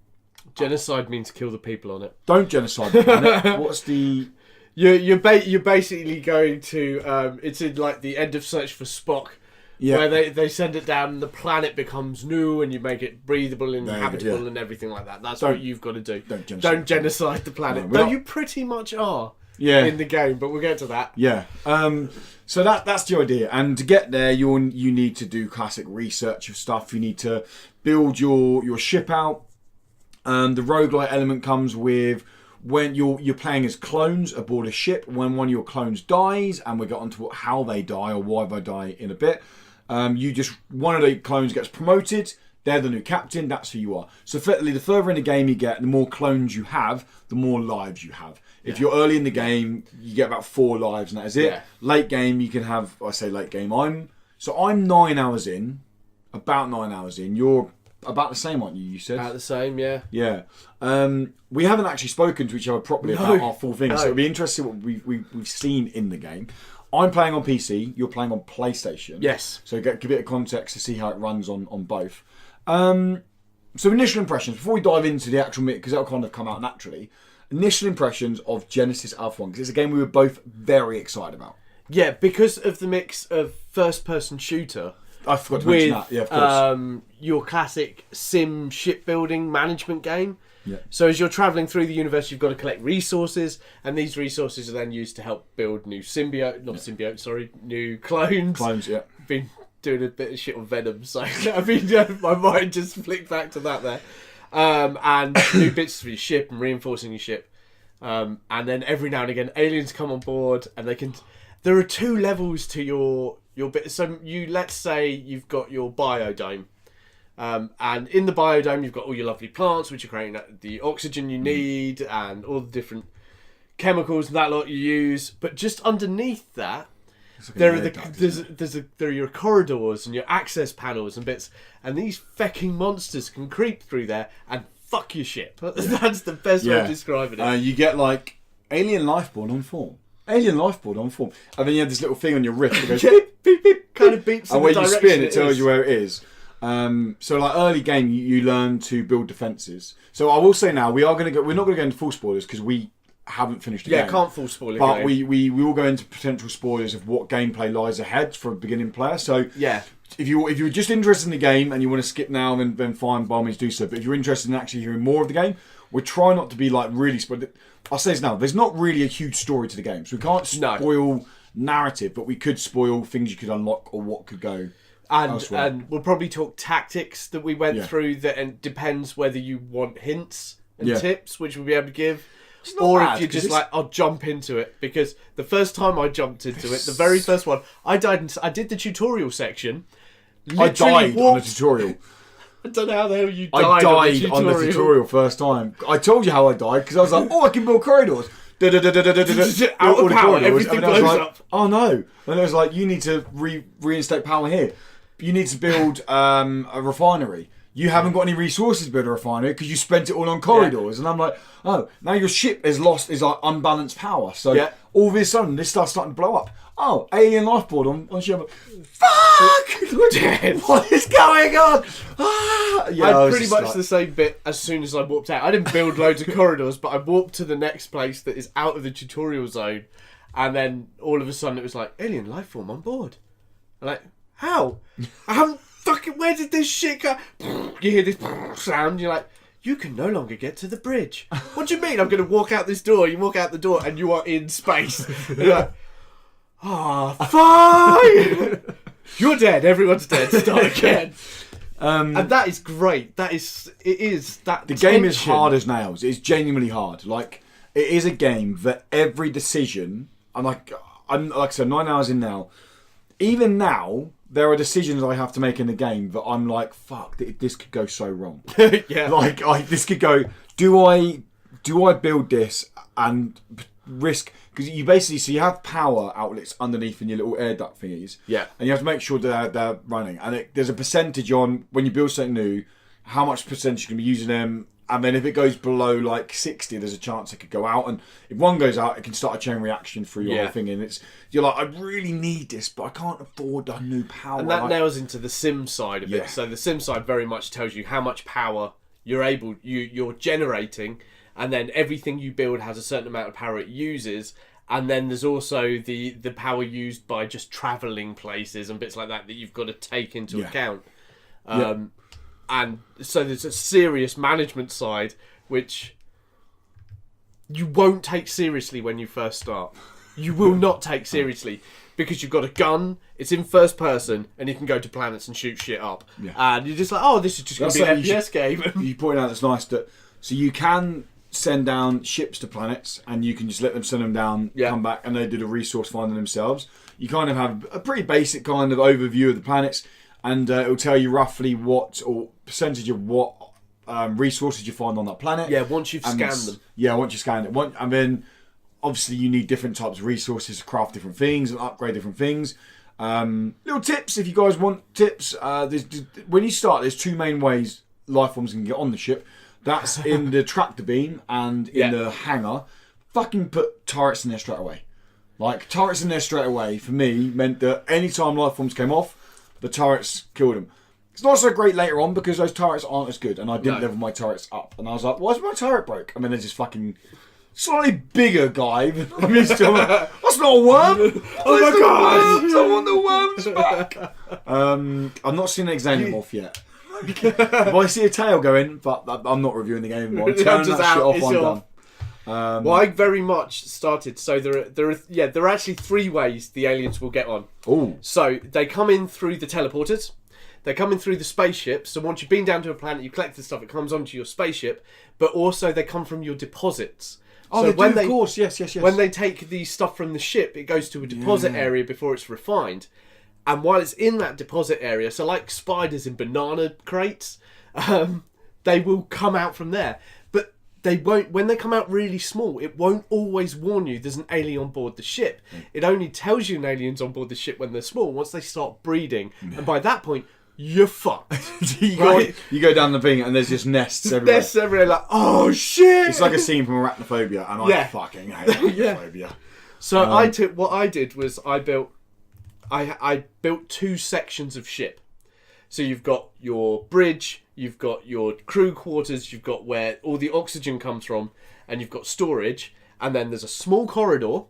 [SPEAKER 2] Genocide means kill the people on it.
[SPEAKER 1] Don't genocide the planet. What's the...
[SPEAKER 2] You're basically going to it's in like the end of Search for Spock, where they send it down and the planet becomes new and you make it breathable and habitable and everything like that. That's what you've got to do. Don't genocide the planet. Though you pretty much are in the game, but we'll get to that.
[SPEAKER 1] Yeah. So that's the idea. And to get there, you need to do classic research of stuff. You need to build your ship out. The roguelite element comes with when you're playing as clones aboard a ship. When one of your clones dies, and we'll get onto how they die or why they die in a bit, one of the clones gets promoted They're the new captain. That's who you are. So effectively, the further in the game you get, the more clones you have, the more lives you have. If you're early in the game, you get about 4 lives, and that is it.
[SPEAKER 2] Yeah.
[SPEAKER 1] Late game, you can have. I say late game. I'm 9 hours in, about 9 hours in. You're about the same, aren't you? You said
[SPEAKER 2] About the same, yeah.
[SPEAKER 1] Yeah. We haven't actually spoken to each other properly about our full thing, so it'll be interesting what we've seen in the game. I'm playing on PC. You're playing on PlayStation.
[SPEAKER 2] Yes.
[SPEAKER 1] So get a bit of context to see how it runs on both. So initial impressions before we dive into the actual because that'll kind of come out naturally. Initial impressions of Genesis Alpha 1 because it's a game we were both very excited about.
[SPEAKER 2] Yeah, because of the mix of first-person shooter
[SPEAKER 1] I forgot to mention that. Yeah, of course.
[SPEAKER 2] Your classic sim shipbuilding management game.
[SPEAKER 1] Yeah.
[SPEAKER 2] So as you're travelling through the universe, you've got to collect resources, and these resources are then used to help build new new clones.
[SPEAKER 1] Clones, yeah.
[SPEAKER 2] Been doing a bit of shit on Venom, so I mean, my mind just flicked back to that there. And new bits for your ship and reinforcing your ship. And then every now and again, aliens come on board, and they can. There are 2 levels to your bit. So let's say you've got your biodome. And in the biodome, you've got all your lovely plants, which are creating the oxygen you need and all the different chemicals and that lot you use. But just underneath that, there are your corridors and your access panels and bits. And these fecking monsters can creep through there and fuck your ship. That's the best way of describing it.
[SPEAKER 1] You get like alien lifeboard on form. And then you have this little thing on your wrist that goes beep, beep, beep.
[SPEAKER 2] Kind of beeps
[SPEAKER 1] and when you spin, it tells you where it is. So like early game, you learn to build defences. So I will say now, we're not going to go into full spoilers because we haven't finished the game.
[SPEAKER 2] Yeah, can't full spoiler.
[SPEAKER 1] But we will go into potential spoilers of what gameplay lies ahead for a beginning player. So
[SPEAKER 2] yeah.
[SPEAKER 1] If you're just interested in the game and you want to skip now, then fine, by all means do so. But if you're interested in actually hearing more of the game, we're trying not to be like really spoiled. I'll say this now: there's not really a huge story to the game, so we can't spoil narrative, but we could spoil things you could unlock or what could go.
[SPEAKER 2] And we'll probably talk tactics that we went through. That and depends whether you want hints and tips, which we'll be able to give. Or if you're just like, I'll jump into it. Because the first time I jumped into it, the very first one, I died and I did the tutorial section.
[SPEAKER 1] I died on the tutorial.
[SPEAKER 2] I don't know how the hell you died.
[SPEAKER 1] I died on the tutorial first time. I told you how I died because I was like, I can build corridors.
[SPEAKER 2] Out of power, everything blows up.
[SPEAKER 1] Oh no. And it was like, you need to reinstate power here. You need to build a refinery. You haven't got any resources to build a refinery because you spent it all on corridors. And I'm like, oh, now your ship is like unbalanced power. So all of a sudden, this stuff's starting to blow up. Oh, alien lifeboard on ship. Fuck! What is going on? I
[SPEAKER 2] had pretty much the same bit as soon as I warped out. I didn't build loads of corridors, but I warped to the next place that is out of the tutorial zone. And then all of a sudden, it was like, alien lifeform on board. I'm like, how? I haven't fucking, where did this shit go? You hear this sound, you're like, you can no longer get to the bridge. What do you mean I'm going to walk out this door? You walk out the door and you are in space. You're like, fine! You're dead, everyone's dead, start again. And that is great. The
[SPEAKER 1] game is hard as nails. It's genuinely hard. Like, it is a game that every decision, I'm like I said, 9 hours in now, even now, there are decisions I have to make in the game that I'm like, fuck, this could go so wrong.
[SPEAKER 2] Yeah.
[SPEAKER 1] Like, this could go, do I build this and risk, because you basically, so you have power outlets underneath in your little air duct thingies.
[SPEAKER 2] Yeah.
[SPEAKER 1] And you have to make sure that they're running. And there's a percentage on, when you build something new, how much percentage you can be using them. And then if it goes below like 60, there's a chance it could go out. And if one goes out, it can start a chain reaction through your whole thing. And you're like, I really need this, but I can't afford a new power.
[SPEAKER 2] And that nails into the sim side of it. So the sim side very much tells you how much power you're generating. And then everything you build has a certain amount of power it uses. And then there's also the power used by just travelling places and bits like that you've got to take into account. And so there's a serious management side, which you won't take seriously when you first start. You will not take seriously because you've got a gun, it's in first person, and you can go to planets and shoot shit up. Yeah. And you're just like, oh, this is just going to be an FPS game.
[SPEAKER 1] You point out it's nice that, so you can send down ships to planets and you can just let them send them down, come back, and they do the resource finding themselves. You kind of have a pretty basic kind of overview of the planets. and it'll tell you roughly what or percentage of what resources you find on that planet.
[SPEAKER 2] Yeah, once you've
[SPEAKER 1] And
[SPEAKER 2] scanned them.
[SPEAKER 1] Yeah, once you scan it. And then obviously you need different types of resources to craft different things and upgrade different things. Little tips if you guys want tips. When you start, there's two main ways life forms can get on the ship. That's in the tractor beam and in the hangar. Fucking put turrets in there straight away. Like, turrets in there straight away, for me, meant that any time life forms came off, the turrets killed them. It's not so great later on because those turrets aren't as good, and I didn't level my turrets up. And I was like, why is my turret broke? I mean, there's this fucking slightly bigger guy than I'm used to. I'm like, that's not a worm!
[SPEAKER 2] Oh my god!
[SPEAKER 1] Worms? I want the worms back! I've not seen an Xenomorph yet. If I see a tail going, but I'm not reviewing the game anymore. I'm turning
[SPEAKER 2] just
[SPEAKER 1] that shit
[SPEAKER 2] out,
[SPEAKER 1] off,
[SPEAKER 2] it's
[SPEAKER 1] I'm
[SPEAKER 2] off.
[SPEAKER 1] done.
[SPEAKER 2] Well, I very much started. So there are actually 3 ways the aliens will get on.
[SPEAKER 1] Oh,
[SPEAKER 2] So they come in through the teleporters. They come in through the spaceships. So once you've been down to a planet, you collect the stuff. It comes onto your spaceship. But also they come from your deposits.
[SPEAKER 1] oh,
[SPEAKER 2] So
[SPEAKER 1] they do, of course, yes.
[SPEAKER 2] When they take the stuff from the ship, it goes to a deposit area before it's refined. And while it's in that deposit area, so like spiders in banana crates, they will come out from there. But they won't, when they come out really small, it won't always warn you there's an alien on board the ship. It only tells you an alien's on board the ship when they're small, once they start breeding. And by that point, you're fucked.
[SPEAKER 1] you go down the thing and there's just nests everywhere.
[SPEAKER 2] Nests everywhere, like, oh shit!
[SPEAKER 1] It's like a scene from Arachnophobia, and I fucking hate Arachnophobia.
[SPEAKER 2] So what I did was I built 2 sections of ship. So you've got your bridge, you've got your crew quarters, you've got where all the oxygen comes from, and you've got storage, and then there's a small corridor,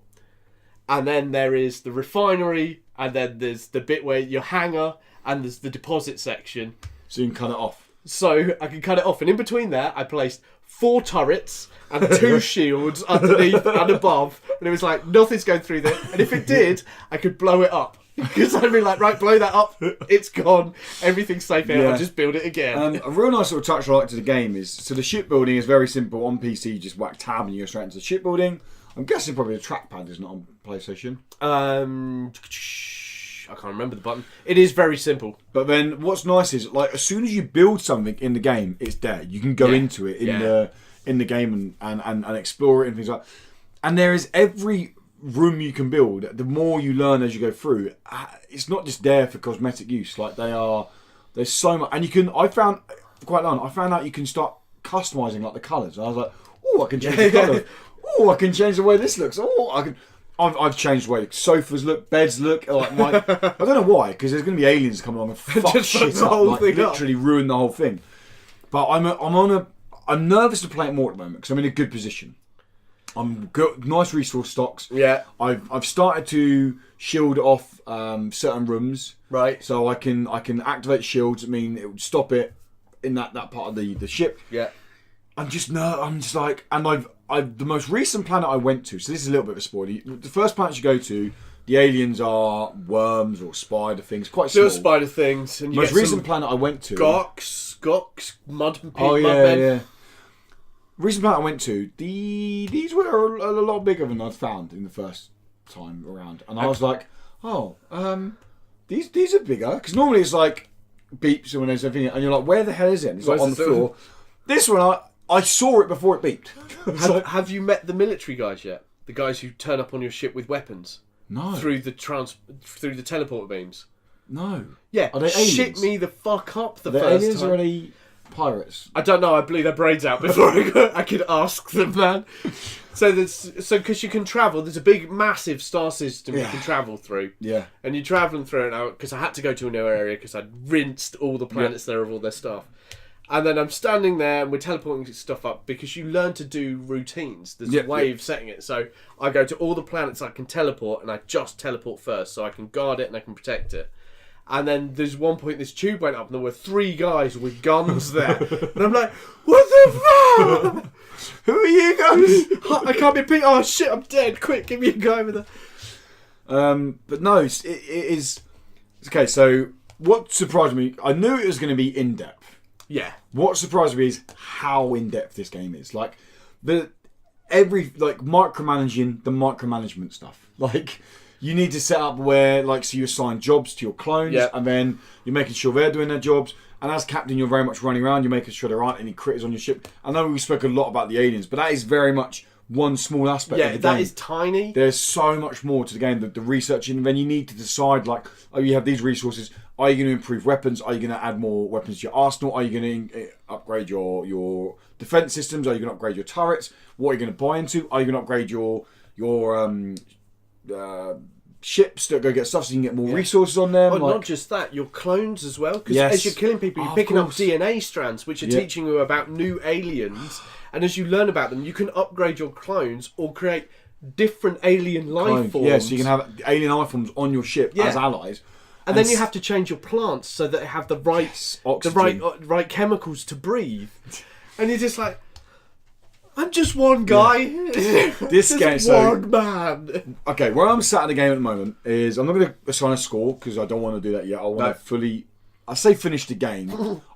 [SPEAKER 2] and then there is the refinery, and then there's the bit where your hangar, and there's the deposit section.
[SPEAKER 1] So you can cut it off.
[SPEAKER 2] So I can cut it off, and in between there I placed 4 turrets and 2 shields underneath and above, and it was like nothing's going through there, and if it did I could blow it up. Because I'd be like, right, blow that up, it's gone, everything's safe here, I'll just build it again.
[SPEAKER 1] A real nice sort of touch I like to the game is, so the shipbuilding is very simple. On PC, you just whack tab and you go straight into the shipbuilding. I'm guessing probably the trackpad isn't on PlayStation.
[SPEAKER 2] I can't remember the button. It is very simple.
[SPEAKER 1] But then what's nice is, like, as soon as you build something in the game, it's there. You can go into it in the game and explore it and things like that. And there is every room you can build. The more you learn as you go through, it's not just there for cosmetic use. Like, there's so much. And I found out you can start customizing, like, the colours. And I was like, oh, I can change the colour. Oh, I can change the way this looks. Oh, I can... I've changed the way sofas look, beds look. Like I don't know why, because there's going to be aliens come along and fuck
[SPEAKER 2] Just
[SPEAKER 1] shit
[SPEAKER 2] the
[SPEAKER 1] up,
[SPEAKER 2] whole
[SPEAKER 1] like,
[SPEAKER 2] thing
[SPEAKER 1] literally ruin the whole thing. But I'm nervous to play it more at the moment because I'm in a good position. I'm got nice resource stocks.
[SPEAKER 2] Yeah.
[SPEAKER 1] I've started to shield off certain rooms.
[SPEAKER 2] Right.
[SPEAKER 1] So I can activate shields. I mean, it would stop it in that part of the ship.
[SPEAKER 2] Yeah.
[SPEAKER 1] I'm just like, and the most recent planet I went to, so this is a little bit of a spoiler. The first planet you go to, the aliens are worms or spider things, quite small.
[SPEAKER 2] Still spider things. And you
[SPEAKER 1] Most
[SPEAKER 2] get
[SPEAKER 1] recent planet I went to,
[SPEAKER 2] Gox, mud people.
[SPEAKER 1] oh
[SPEAKER 2] mudmen.
[SPEAKER 1] yeah. Recent planet I went to, these were a lot bigger than I'd found in the first time around, and I was like, these are bigger, because normally it's like beeps and when there's everything, and you're like, where the hell is it? And it's like on the floor. This one I saw it before it beeped.
[SPEAKER 2] Have you met the military guys yet? The guys who turn up on your ship with weapons?
[SPEAKER 1] No.
[SPEAKER 2] Through the teleporter beams?
[SPEAKER 1] No.
[SPEAKER 2] Yeah.
[SPEAKER 1] Are they aliens?
[SPEAKER 2] Shit me the fuck up the
[SPEAKER 1] Are they
[SPEAKER 2] first
[SPEAKER 1] aliens
[SPEAKER 2] time.
[SPEAKER 1] or are they pirates?
[SPEAKER 2] I don't know. I blew their brains out before I could ask them, man. So because you can travel, there's a big, massive star system you can travel through.
[SPEAKER 1] Yeah.
[SPEAKER 2] And you're travelling through it now because I had to go to a new area because I'd rinsed all the planets there of all their stuff. And then I'm standing there and we're teleporting stuff up because you learn to do routines. There's a way of setting it. So I go to all the planets I can teleport and I just teleport first so I can guard it and I can protect it. And then there's one point this tube went up and there were 3 guys with guns there. And I'm like, what the fuck?
[SPEAKER 1] Who are you guys?
[SPEAKER 2] I can't be beat. Oh shit, I'm dead. Quick, give me a go with it.
[SPEAKER 1] But no, it is... Okay, so what surprised me, I knew it was going to be in-depth.
[SPEAKER 2] Yeah.
[SPEAKER 1] What surprised me is how in-depth this game is. Like, micromanaging the micromanagement stuff. Like, you need to set up where, like, so you assign jobs to your clones,
[SPEAKER 2] Yeah.
[SPEAKER 1] and then you're making sure they're doing their jobs. And as captain, you're very much running around. You're making sure there aren't any critters on your ship. I know we spoke a lot about the aliens, but that is very much one small aspect of the game.
[SPEAKER 2] That is tiny.
[SPEAKER 1] There's so much more to the game. The research, and then you need to decide, like, oh, you have these resources. Are you going to improve weapons? Are you going to add more weapons to your arsenal? Are you going to upgrade your defense systems? Are you going to upgrade your turrets? What are you going to buy into? Are you going to upgrade your ships that go get stuff so you can get more resources on them?
[SPEAKER 2] Not just that, your clones as well. Because
[SPEAKER 1] Yes.
[SPEAKER 2] as you're killing people, you're
[SPEAKER 1] Of
[SPEAKER 2] picking up
[SPEAKER 1] course.
[SPEAKER 2] DNA strands, which are teaching you about new aliens. And as you learn about them, you can upgrade your clones or create different alien life forms.
[SPEAKER 1] Yeah, so you can have alien life forms on your ship
[SPEAKER 2] Yeah.
[SPEAKER 1] as allies.
[SPEAKER 2] And then you have to change your plants so that they have the right,
[SPEAKER 1] oxygen.
[SPEAKER 2] right chemicals to breathe. And you're just like, I'm just one guy.
[SPEAKER 1] This
[SPEAKER 2] Just
[SPEAKER 1] game, so
[SPEAKER 2] one man.
[SPEAKER 1] okay, where I'm sat in the game at the moment is I'm not going to assign a score because I don't want to do that yet. I want to fully, I say finish the game.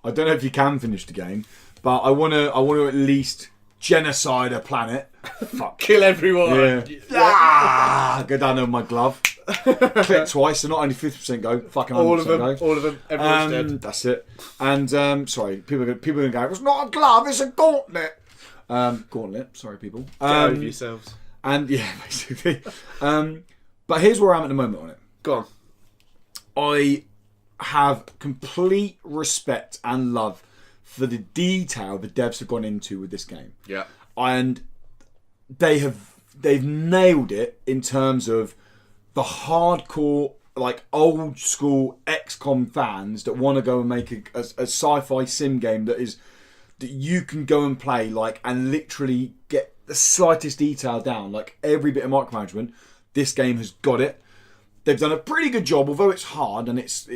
[SPEAKER 1] I don't know if you can finish the game, but I want to at least genocide a planet. Fuck.
[SPEAKER 2] Kill everyone.
[SPEAKER 1] Yeah. Go down there with my glove. Click twice, so not only 50% go, fucking 100%
[SPEAKER 2] All of them.
[SPEAKER 1] go.
[SPEAKER 2] All of them. Everyone's dead.
[SPEAKER 1] That's it. And sorry, people are going to go, it's not a glove, it's a gauntlet. Gauntlet, sorry people.
[SPEAKER 2] Get over yourselves.
[SPEAKER 1] And yeah, basically. But here's where I am at the moment on it.
[SPEAKER 2] Go on.
[SPEAKER 1] I have complete respect and love for the detail the devs have gone into with this game.
[SPEAKER 2] Yeah.
[SPEAKER 1] And they've nailed it in terms of the hardcore, like old school XCOM fans that want to go and make a sci-fi sim game that you can go and play, like, and literally get the slightest detail down, like every bit of micromanagement. This game has got it. They've done a pretty good job, although it's hard and it's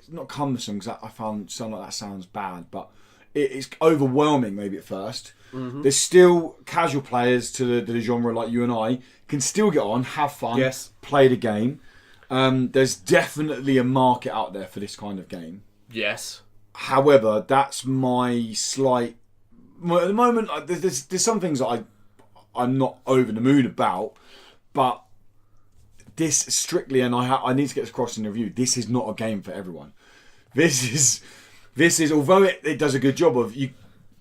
[SPEAKER 1] not cumbersome, because I found something like that sounds bad, but it's overwhelming maybe at first. Mm-hmm. There's still casual players to the genre like you and I can still get on, have fun, play the game. There's definitely a market out there for this kind of game.
[SPEAKER 2] Yes.
[SPEAKER 1] However, that's my slight. At the moment, there's some things that I'm not over the moon about, but this strictly, and I need to get this across in the review. This is not a game for everyone. This is although it does a good job of you,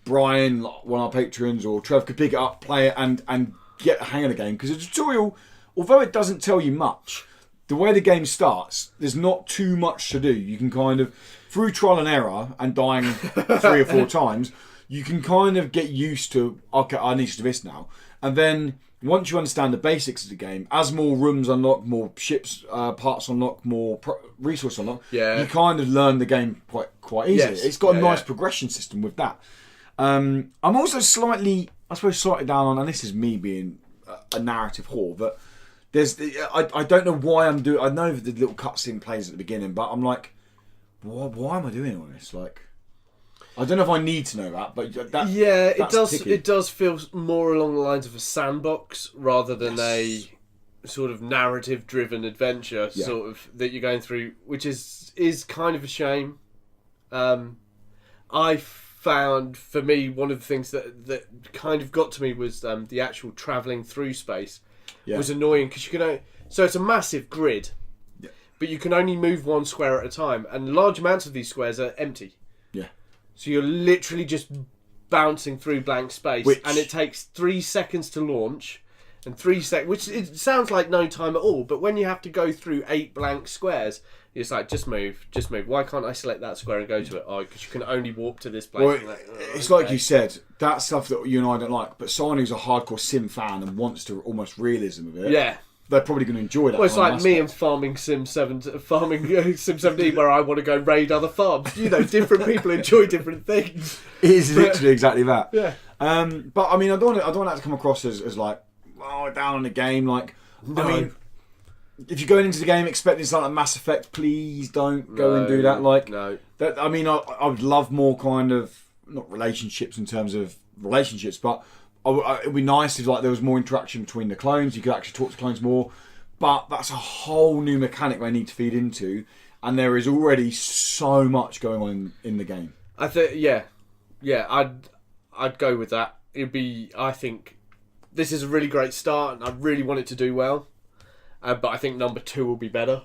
[SPEAKER 1] Brian, one of our patrons, or Trev could pick it up, play it, and get the hang of the game, because the tutorial, although it doesn't tell you much, the way the game starts, there's not too much to do. You can kind of, through trial and error and dying 3 or 4 times, you can kind of get used to, okay, I need to do this now. And then once you understand the basics of the game, as more rooms unlock, more ships, parts unlock, more resource unlock, you kind of learn the game quite easily.
[SPEAKER 2] Yes.
[SPEAKER 1] It's got a nice progression system with that. I'm also slightly down on, and this is me being a narrative whore, but I don't know why I'm doing. I know the little cutscene plays at the beginning, but I'm like, why am I doing all this? Like, I don't know if I need to know that, but
[SPEAKER 2] it does feel more along the lines of a sandbox rather than a sort of narrative-driven adventure sort of that you're going through, which is kind of a shame. I found, for me, one of the things that kind of got to me was the actual travelling through space was annoying, because you can so it's a massive grid, but you can only move one square at a time, and large amounts of these squares are empty. So you're literally just bouncing through blank space, and it takes 3 seconds to launch, and 3 seconds, which it sounds like no time at all, but when you have to go through 8 blank squares, it's like, just move. Why can't I select that square and go to it? Oh, because you can only warp to this place.
[SPEAKER 1] Well, it's like you said, that stuff that you and I don't like, but someone who's a hardcore sim fan and wants to almost realism of it, they're probably going to enjoy that.
[SPEAKER 2] Well, it's like me and farming Sim 17, where I want to go raid other farms. You know, different people enjoy different things.
[SPEAKER 1] It is literally exactly that.
[SPEAKER 2] Yeah.
[SPEAKER 1] But I mean, I don't want that to come across as like, oh, down on the game. Like, no. I mean, if you're going into the game expecting something like Mass Effect, please don't go and do that. Like, that. I mean, I would love more kind of, not relationships in terms of relationships, but it'd be nice if like there was more interaction between the clones. You could actually talk to clones more, but that's a whole new mechanic they need to feed into, and there is already so much going on in the game.
[SPEAKER 2] I think, I'd go with that. I think this is a really great start, and I really want it to do well. but I think number 2 will be better.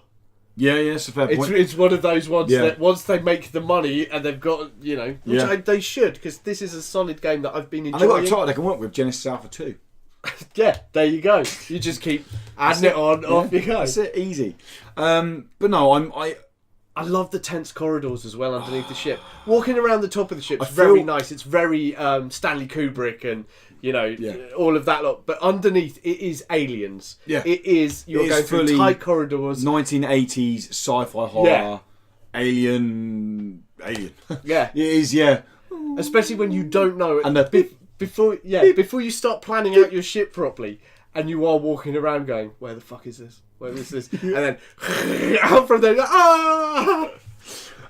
[SPEAKER 1] Yeah, it's a fair point.
[SPEAKER 2] It's one of those ones
[SPEAKER 1] Yeah.
[SPEAKER 2] that once they make the money and they've got, which they should, because this is a solid game that I've been
[SPEAKER 1] And
[SPEAKER 2] enjoying.
[SPEAKER 1] they've got a title they can work with, Genesis Alpha 2.
[SPEAKER 2] Yeah, there you go. You just keep adding it on, off you go.
[SPEAKER 1] That's it, easy. But no,
[SPEAKER 2] I love the tense corridors as well underneath the ship. Walking around the top of the ship is
[SPEAKER 1] I
[SPEAKER 2] very
[SPEAKER 1] feel-
[SPEAKER 2] nice. It's very Stanley Kubrick and,
[SPEAKER 1] Yeah.
[SPEAKER 2] all of that lot. But underneath, it is aliens.
[SPEAKER 1] Yeah.
[SPEAKER 2] It is, you're
[SPEAKER 1] It is
[SPEAKER 2] going through
[SPEAKER 1] fully
[SPEAKER 2] tight corridors.
[SPEAKER 1] 1980s sci-fi horror,
[SPEAKER 2] Yeah.
[SPEAKER 1] alien.
[SPEAKER 2] Yeah.
[SPEAKER 1] It is, yeah.
[SPEAKER 2] Especially when you don't know it.
[SPEAKER 1] And the
[SPEAKER 2] before you start planning out your ship properly, and you are walking around going, where the fuck is this? Where is this? And then out from there,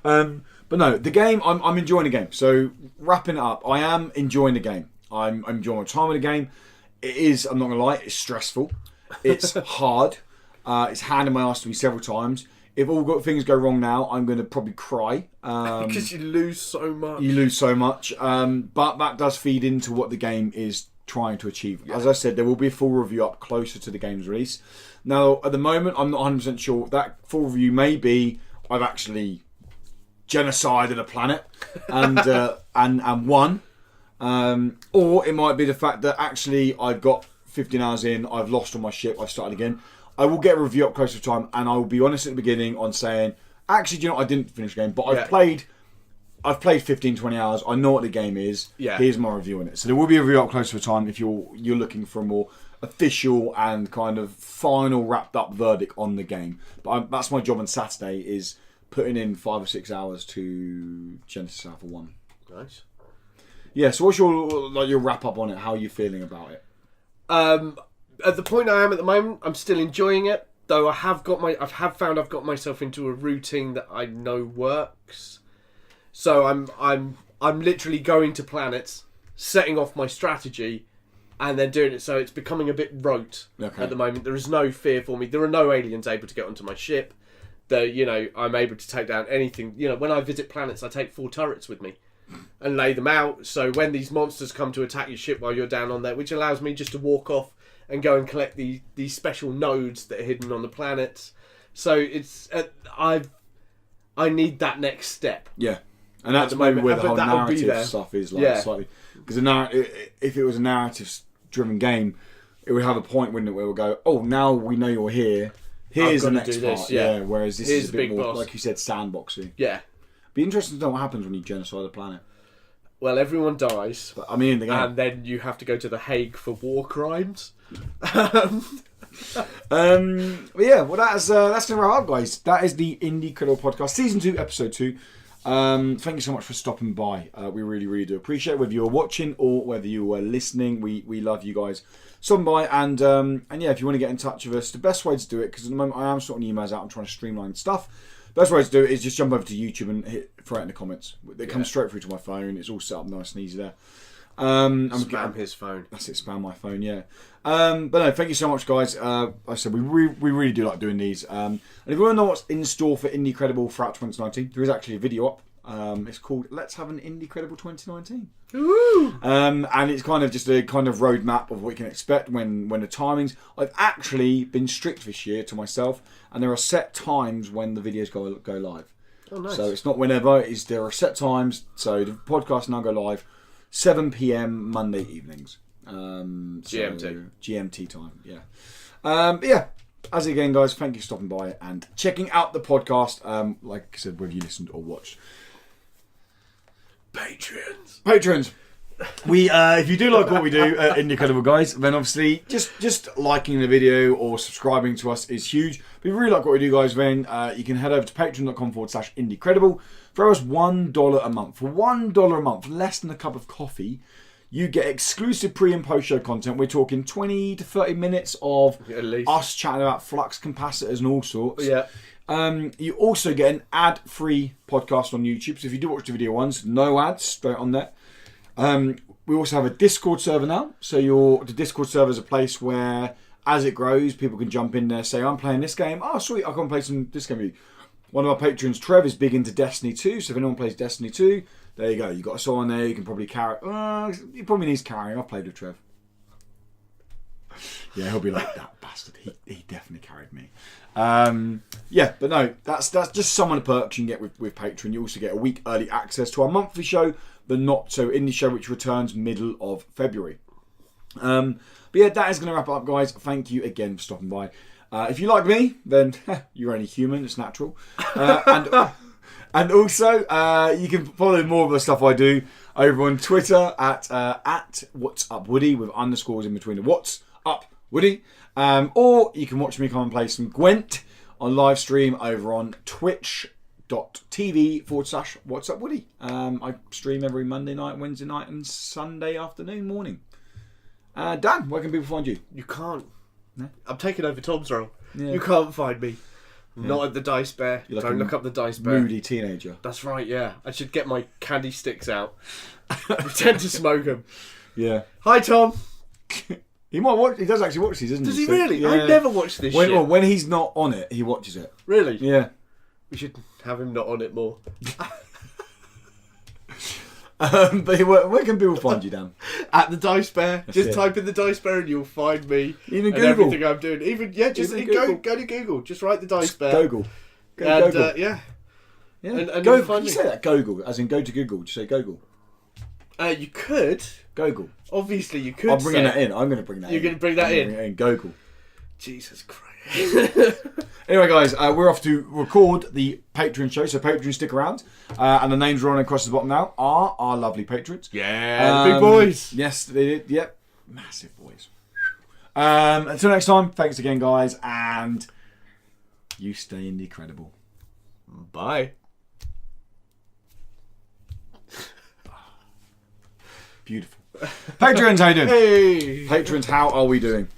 [SPEAKER 1] But no, the game, I'm enjoying the game. So wrapping it up, I am enjoying the game. I'm enjoying my time with the game. It is, I'm not gonna lie, it's stressful. It's hard. It's handed my ass to me several times. If things go wrong now, I'm going to probably cry.
[SPEAKER 2] because you lose so much.
[SPEAKER 1] You lose so much. But that does feed into what the game is trying to achieve. As I said, there will be a full review up closer to the game's release. Now, at the moment, I'm not 100% sure. That full review may be I've actually genocided a planet and won. Or it might be the fact that actually I've got 15 hours in, I've lost on my ship, I've started again. I will get a review up closer to time, and I will be honest at the beginning on saying, actually, do you know what? I didn't finish the game, but I've played 15, 20 hours. I know what the game is.
[SPEAKER 2] Yeah.
[SPEAKER 1] Here's my review on it. So there will be a review up closer to time if you're looking for a more official and kind of final wrapped up verdict on the game. But that's my job on Saturday, is putting in 5 or 6 hours to Genesis Alpha 1.
[SPEAKER 2] Nice.
[SPEAKER 1] Yeah, so what's your wrap up on it? How are you feeling about it?
[SPEAKER 2] At the point I am at the moment, I'm still enjoying it. Though I have found I've got myself into a routine that I know works. So I'm literally going to planets, setting off my strategy, and then doing it. So it's becoming a bit rote at the moment. There is no fear for me. There are no aliens able to get onto my ship. I'm able to take down anything. When I visit planets, I take 4 turrets with me and lay them out. So when these monsters come to attack your ship while you're down on there, which allows me just to walk off and go and collect these special nodes that are hidden on the planets. So it's I need that next step.
[SPEAKER 1] Yeah, and that's
[SPEAKER 2] the
[SPEAKER 1] maybe
[SPEAKER 2] moment,
[SPEAKER 1] where the
[SPEAKER 2] but
[SPEAKER 1] whole
[SPEAKER 2] that'll be
[SPEAKER 1] narrative
[SPEAKER 2] there.
[SPEAKER 1] stuff is slightly, because if it was a narrative-driven game, it would have a point, wouldn't it, where we'll go, oh, now we know you're here. Here's the
[SPEAKER 2] gotta
[SPEAKER 1] next
[SPEAKER 2] do
[SPEAKER 1] part.
[SPEAKER 2] this, yeah.
[SPEAKER 1] Whereas this
[SPEAKER 2] Here's
[SPEAKER 1] is a
[SPEAKER 2] the
[SPEAKER 1] bit
[SPEAKER 2] big
[SPEAKER 1] more,
[SPEAKER 2] boss.
[SPEAKER 1] like you said, sandboxy.
[SPEAKER 2] Yeah.
[SPEAKER 1] Be interesting to know what happens when you genocide a planet.
[SPEAKER 2] Well, everyone dies.
[SPEAKER 1] But, I mean, in the game.
[SPEAKER 2] And then you have to go to The Hague for war crimes.
[SPEAKER 1] But yeah, well, that's gonna wrap up, guys. That is the Indie Credible Podcast, Season 2, Episode 2. Thank you so much for stopping by. We really, really do appreciate it, whether you're watching or whether you were listening. We love you guys stopping by, and yeah, if you want to get in touch with us, the best way to do it, because at the moment I am sorting emails out, I'm trying to streamline stuff. Best way to do it is just jump over to YouTube and throw it in the comments. It comes straight through to my phone. It's all set up nice and easy there.
[SPEAKER 2] Spam his phone.
[SPEAKER 1] That's it, spam my phone, yeah. But no, thank you so much, guys. Like I said, we really do like doing these. And if you want to know what's in store for Indie Credible throughout 2019, there is actually a video up. It's called Let's Have an Indie Credible 2019.
[SPEAKER 2] Woo!
[SPEAKER 1] And it's kind of just a kind of roadmap of what you can expect when the timings. I've actually been strict this year to myself, and there are set times when the videos go live.
[SPEAKER 2] Oh, nice.
[SPEAKER 1] So it's not whenever, there are set times. So the podcast now go live 7 p.m. Monday evenings. GMT time, yeah. But yeah, as again, guys, thank you for stopping by and checking out the podcast. Like I said, whether you listened or watched. Patrons. We, if you do like what we do at Indie Credible, guys, then obviously just liking the video or subscribing to us is huge. If you really like what we do, guys, then you can head over to patreon.com/Indie Credible. Throw us $1 a month. For $1 a month, less than a cup of coffee, you get exclusive pre and post show content. We're talking 20 to 30 minutes of
[SPEAKER 2] At least.
[SPEAKER 1] us chatting about flux capacitors and all sorts.
[SPEAKER 2] Yeah.
[SPEAKER 1] You also get an ad-free podcast on YouTube. So if you do watch the video ones, no ads, straight on there. We also have a Discord server now. So the Discord server is a place where, as it grows, people can jump in there, say, I'm playing this game. Oh, sweet, I can play this game with you. One of our patrons, Trev, is big into Destiny 2. So if anyone plays Destiny 2, there you go. You got a soul on there. You can probably carry. He probably needs carrying. I've played with Trev. Yeah, he'll be like, that bastard. He definitely carried me. Yeah, but no, that's just some of the perks you can get with Patreon. You also get a week early access to our monthly show, the Not So Indie Show, which returns middle of February. But yeah, that is going to wrap it up, guys. Thank you again for stopping by. If you like me, then you're only human. It's natural. And also, you can follow more of the stuff I do over on Twitter at What's Up Woody with underscores in between the What's Up Woody. Or you can watch me come and play some Gwent on live stream over on twitch.tv/What's Up Woody. I stream every Monday night, Wednesday night, and Sunday afternoon, morning. Dan, where can people find you?
[SPEAKER 2] You can't.
[SPEAKER 1] No?
[SPEAKER 2] I'm taking over Tom's role.
[SPEAKER 1] Yeah.
[SPEAKER 2] You can't find me. Not at the Dice Bear.
[SPEAKER 1] You're like
[SPEAKER 2] Don't
[SPEAKER 1] a
[SPEAKER 2] look up the Dice Bear.
[SPEAKER 1] Moody teenager.
[SPEAKER 2] That's right, yeah. I should get my candy sticks out. Pretend to smoke them.
[SPEAKER 1] Yeah.
[SPEAKER 2] Hi, Tom.
[SPEAKER 1] He might watch. He does actually watch these, doesn't
[SPEAKER 2] Does
[SPEAKER 1] he?
[SPEAKER 2] he really? I never watch this shit.
[SPEAKER 1] Well, when he's not on it, he watches it.
[SPEAKER 2] Really?
[SPEAKER 1] Yeah.
[SPEAKER 2] We should have him not on it more.
[SPEAKER 1] But where can people find you, Dan?
[SPEAKER 2] At the Dice Bear. Just
[SPEAKER 1] it.
[SPEAKER 2] type in the Dice Bear and you'll find me.
[SPEAKER 1] Even
[SPEAKER 2] and
[SPEAKER 1] Google.
[SPEAKER 2] everything I'm doing. Even go to Google. Just write the Dice Bear.
[SPEAKER 1] Google.
[SPEAKER 2] And
[SPEAKER 1] Google.
[SPEAKER 2] yeah.
[SPEAKER 1] Yeah.
[SPEAKER 2] and
[SPEAKER 1] go,
[SPEAKER 2] you'll find
[SPEAKER 1] you
[SPEAKER 2] me.
[SPEAKER 1] say that Google, as in go to Google. Just say Google.
[SPEAKER 2] You could.
[SPEAKER 1] Google.
[SPEAKER 2] Obviously, you could.
[SPEAKER 1] I'm bringing that in. I'm going to bring that in.
[SPEAKER 2] You're going to bring that in?
[SPEAKER 1] Bring it in. Google.
[SPEAKER 2] Jesus Christ.
[SPEAKER 1] Anyway, guys, we're off to record the Patreon show, so Patreon, stick around. And the names rolling across the bottom now are our lovely patrons.
[SPEAKER 2] Yeah, the big boys.
[SPEAKER 1] Yes, they did. Yep, massive boys. Until next time, thanks again, guys, and you stay incredible.
[SPEAKER 2] Bye.
[SPEAKER 1] Beautiful. Patrons, how you doing?
[SPEAKER 2] Hey.
[SPEAKER 1] Patrons, how are we doing?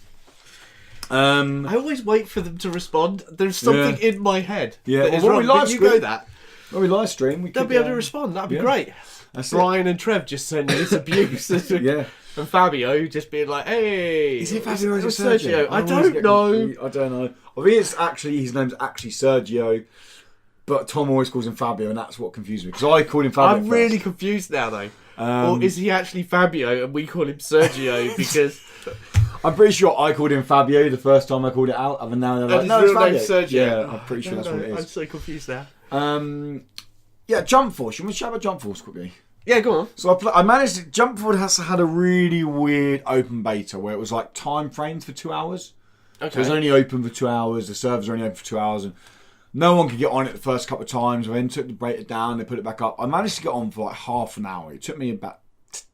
[SPEAKER 2] I always wait for them to respond. There's something in my head.
[SPEAKER 1] Yeah,
[SPEAKER 2] that
[SPEAKER 1] well,
[SPEAKER 2] is
[SPEAKER 1] when
[SPEAKER 2] wrong,
[SPEAKER 1] we
[SPEAKER 2] but
[SPEAKER 1] live
[SPEAKER 2] you
[SPEAKER 1] stream-
[SPEAKER 2] go that.
[SPEAKER 1] When we live stream, we
[SPEAKER 2] They'll
[SPEAKER 1] could
[SPEAKER 2] be able to respond. That'd be
[SPEAKER 1] yeah.
[SPEAKER 2] great.
[SPEAKER 1] That's it.
[SPEAKER 2] Brian and Trev just sending this abuse.
[SPEAKER 1] Yeah.
[SPEAKER 2] And Fabio just being like, hey.
[SPEAKER 1] Is it Fabio or is it
[SPEAKER 2] Sergio? I don't know.
[SPEAKER 1] I don't know. I think it's actually, his name's actually Sergio, but Tom always calls him Fabio, and that's what confused me, because I called him Fabio
[SPEAKER 2] I'm
[SPEAKER 1] first.
[SPEAKER 2] really confused now, though. Or is he actually Fabio and we call him Sergio because...
[SPEAKER 1] I'm pretty sure I called him Fabio the first time I called it out, and now they're like,
[SPEAKER 2] and
[SPEAKER 1] no,
[SPEAKER 2] his
[SPEAKER 1] it's
[SPEAKER 2] real name's
[SPEAKER 1] Fabio.
[SPEAKER 2] Sergio.
[SPEAKER 1] Yeah, I'm pretty sure that's what it
[SPEAKER 2] I'm
[SPEAKER 1] is.
[SPEAKER 2] so confused now.
[SPEAKER 1] Yeah, Jump Force. You want to chat about Jump Force quickly?
[SPEAKER 2] Yeah, go on.
[SPEAKER 1] So I managed to, Jump Force had a really weird open beta where it was like time frames for 2 hours.
[SPEAKER 2] Okay.
[SPEAKER 1] So it was only open for 2 hours, the servers were only open for 2 hours, and no one could get on it the first couple of times. I then took the beta down, they put it back up. I managed to get on for like half an hour. It took me about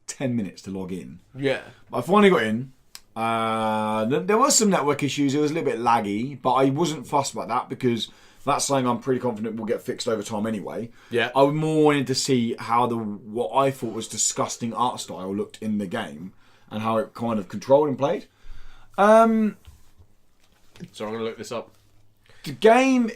[SPEAKER 1] 10 minutes to log in.
[SPEAKER 2] Yeah.
[SPEAKER 1] But I finally got in. There was some network issues. It was a little bit laggy, but I wasn't fussed about that because that's something I'm pretty confident will get fixed over time anyway.
[SPEAKER 2] Yeah.
[SPEAKER 1] I more wanted to see how what I thought was disgusting art style looked in the game and how it kind of controlled and played.
[SPEAKER 2] So I'm going to look this up.
[SPEAKER 1] The game,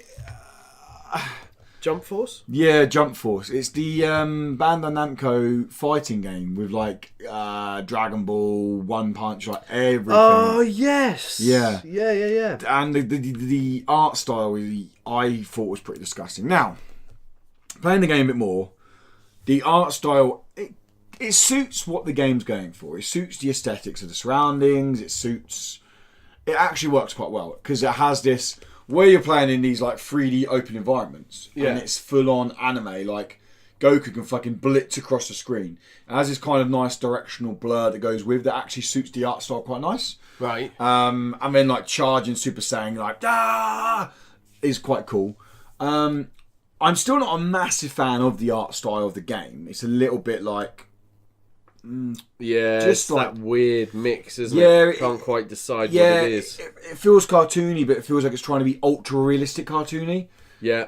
[SPEAKER 2] Jump Force?
[SPEAKER 1] yeah, Jump Force. It's the Bandai Namco fighting game with like Dragon Ball, One Punch, like everything.
[SPEAKER 2] Oh, yes.
[SPEAKER 1] Yeah.
[SPEAKER 2] Yeah.
[SPEAKER 1] And the art style I thought was pretty disgusting. Now, playing the game a bit more, the art style it suits what the game's going for. It suits the aesthetics of the surroundings. It actually works quite well because it has this where you're playing in these like 3D open environments, and it's full on anime. Like Goku can fucking blitz across the screen. It has this kind of nice directional blur that goes with that actually suits the art style quite nice.
[SPEAKER 2] Right.
[SPEAKER 1] And then like charging Super Saiyan like is quite cool. I'm still not a massive fan of the art style of the game. It's a little bit like
[SPEAKER 2] Yeah,
[SPEAKER 1] just
[SPEAKER 2] it's
[SPEAKER 1] like-
[SPEAKER 2] that weird mix, isn't
[SPEAKER 1] Yeah,
[SPEAKER 2] it? Can't quite decide what
[SPEAKER 1] yeah,
[SPEAKER 2] it is.
[SPEAKER 1] it feels cartoony, but it feels like it's trying to be ultra realistic cartoony.
[SPEAKER 2] Yeah.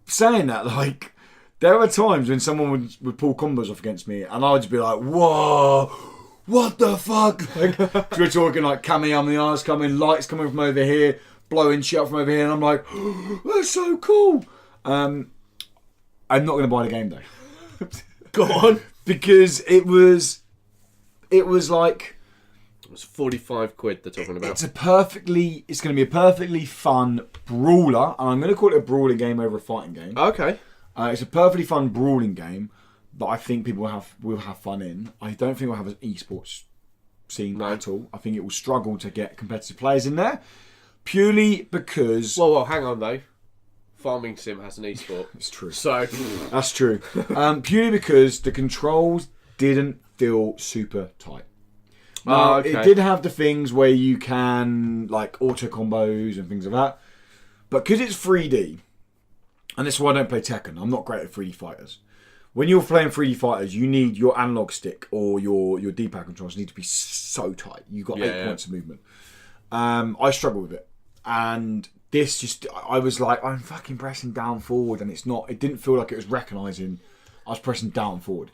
[SPEAKER 1] Saying that, like, there are times when someone would pull combos off against me, and I would just be like, "Whoa, what the fuck?" Like, 'cause we're talking like Kamehamehas coming, lights coming from over here, blowing shit up from over here, and I'm like, "That's so cool." I'm not going to buy the game though.
[SPEAKER 2] Go on.
[SPEAKER 1] Because it was like
[SPEAKER 2] It was 45 quid they're talking about.
[SPEAKER 1] it's going to be a perfectly fun brawler, and I'm going to call it a brawling game over a fighting game.
[SPEAKER 2] Okay.
[SPEAKER 1] It's a perfectly fun brawling game that I think people will have fun in. I don't think we'll have an esports scene at all. I think it will struggle to get competitive players in there, purely because...
[SPEAKER 2] Well, hang on though. Farming Sim has an esport.
[SPEAKER 1] It's true.
[SPEAKER 2] So
[SPEAKER 1] That's true. Purely because the controls didn't feel super tight. Now,
[SPEAKER 2] okay.
[SPEAKER 1] it did have the things where you can, like, auto combos and things like that. But because it's 3D, and this is why I don't play Tekken, I'm not great at 3D fighters. When you're playing 3D fighters, you need your analog stick or your D-pad controls need to be so tight. You've got 8 points of movement. I struggle with it. And this just, I was like, I'm fucking pressing down forward, and it didn't feel like it was recognising I was pressing down forward.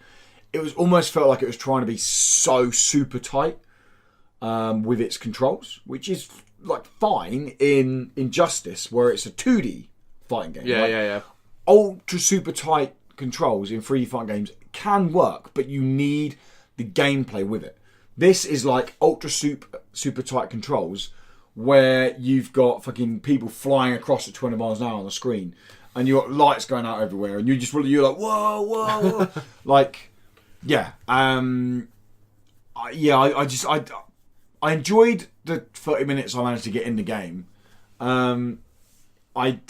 [SPEAKER 1] It was almost felt like it was trying to be so super tight with its controls, which is like fine in Injustice, where it's a 2D fighting game.
[SPEAKER 2] yeah.
[SPEAKER 1] Ultra super tight controls in 3D fighting games can work, but you need the gameplay with it. This is like ultra super tight controls where you've got fucking people flying across at 20 miles an hour on the screen, and you've got lights going out everywhere, and you're like, whoa. Like, yeah. I enjoyed the 30 minutes I managed to get in the game. I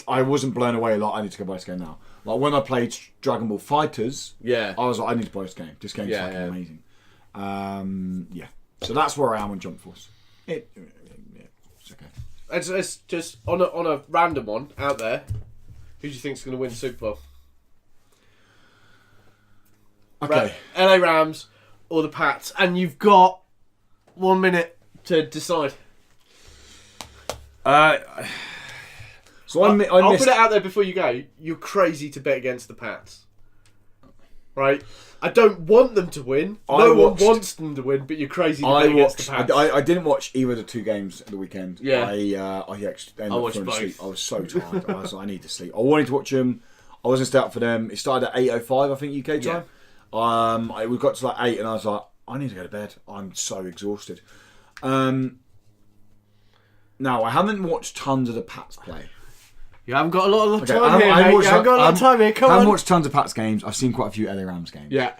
[SPEAKER 1] wasn't blown away like I need to go buy this game now. Like when I played Dragon Ball Fighters, I was like, I need to buy this game. This game's fucking amazing. So that's where I am on Jump Force. It's okay.
[SPEAKER 2] It's just on a random one out there. Who do you think's going to win Super Bowl?
[SPEAKER 1] Okay.
[SPEAKER 2] LA Rams or the Pats, and you've got 1 minute to decide.
[SPEAKER 1] So
[SPEAKER 2] I'll
[SPEAKER 1] missed...
[SPEAKER 2] put it out there before you go. You're crazy to bet against the Pats, right? I don't want them to win. No one wants them to win, but you're crazy to bet against the Pats.
[SPEAKER 1] I didn't watch either of the 2 games at the weekend.
[SPEAKER 2] Yeah.
[SPEAKER 1] I actually ended up
[SPEAKER 2] watched
[SPEAKER 1] falling
[SPEAKER 2] both.
[SPEAKER 1] asleep. I was so tired. I was like, I need to sleep. I wanted to watch them. I wasn't stay up for them. It started at 8:05, I think, UK time. We got to like 8, and I was like, I need to go to bed. I'm so exhausted. Now, I haven't watched tons of the Pats play.
[SPEAKER 2] You haven't got a lot of
[SPEAKER 1] Okay,
[SPEAKER 2] time here, mate. You haven't got a lot of time here. Come
[SPEAKER 1] I
[SPEAKER 2] on.
[SPEAKER 1] haven't watched tons of Pats games. I've seen quite a few LA Rams games.
[SPEAKER 2] Yeah.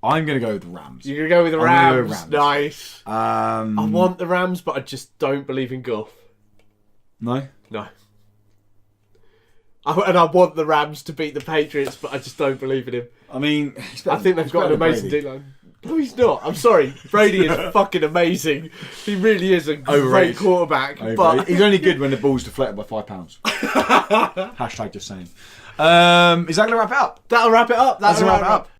[SPEAKER 1] I'm going to go with the Rams.
[SPEAKER 2] You're going to go with the
[SPEAKER 1] I'm gonna
[SPEAKER 2] Rams.
[SPEAKER 1] go Rams.
[SPEAKER 2] Nice.
[SPEAKER 1] I
[SPEAKER 2] I want the Rams, but I just don't believe in golf.
[SPEAKER 1] No?
[SPEAKER 2] No. And I want the Rams to beat the Patriots, but I just don't believe in him.
[SPEAKER 1] I mean,
[SPEAKER 2] I think they've got an amazing D-line. No, he's not. I'm sorry. Brady is fucking amazing. He really is a great quarterback. But
[SPEAKER 1] he's only good when the ball's deflected by £5. Hashtag just saying. Is that going to wrap it up?
[SPEAKER 2] that'll wrap it up.
[SPEAKER 1] That'll wrap it up.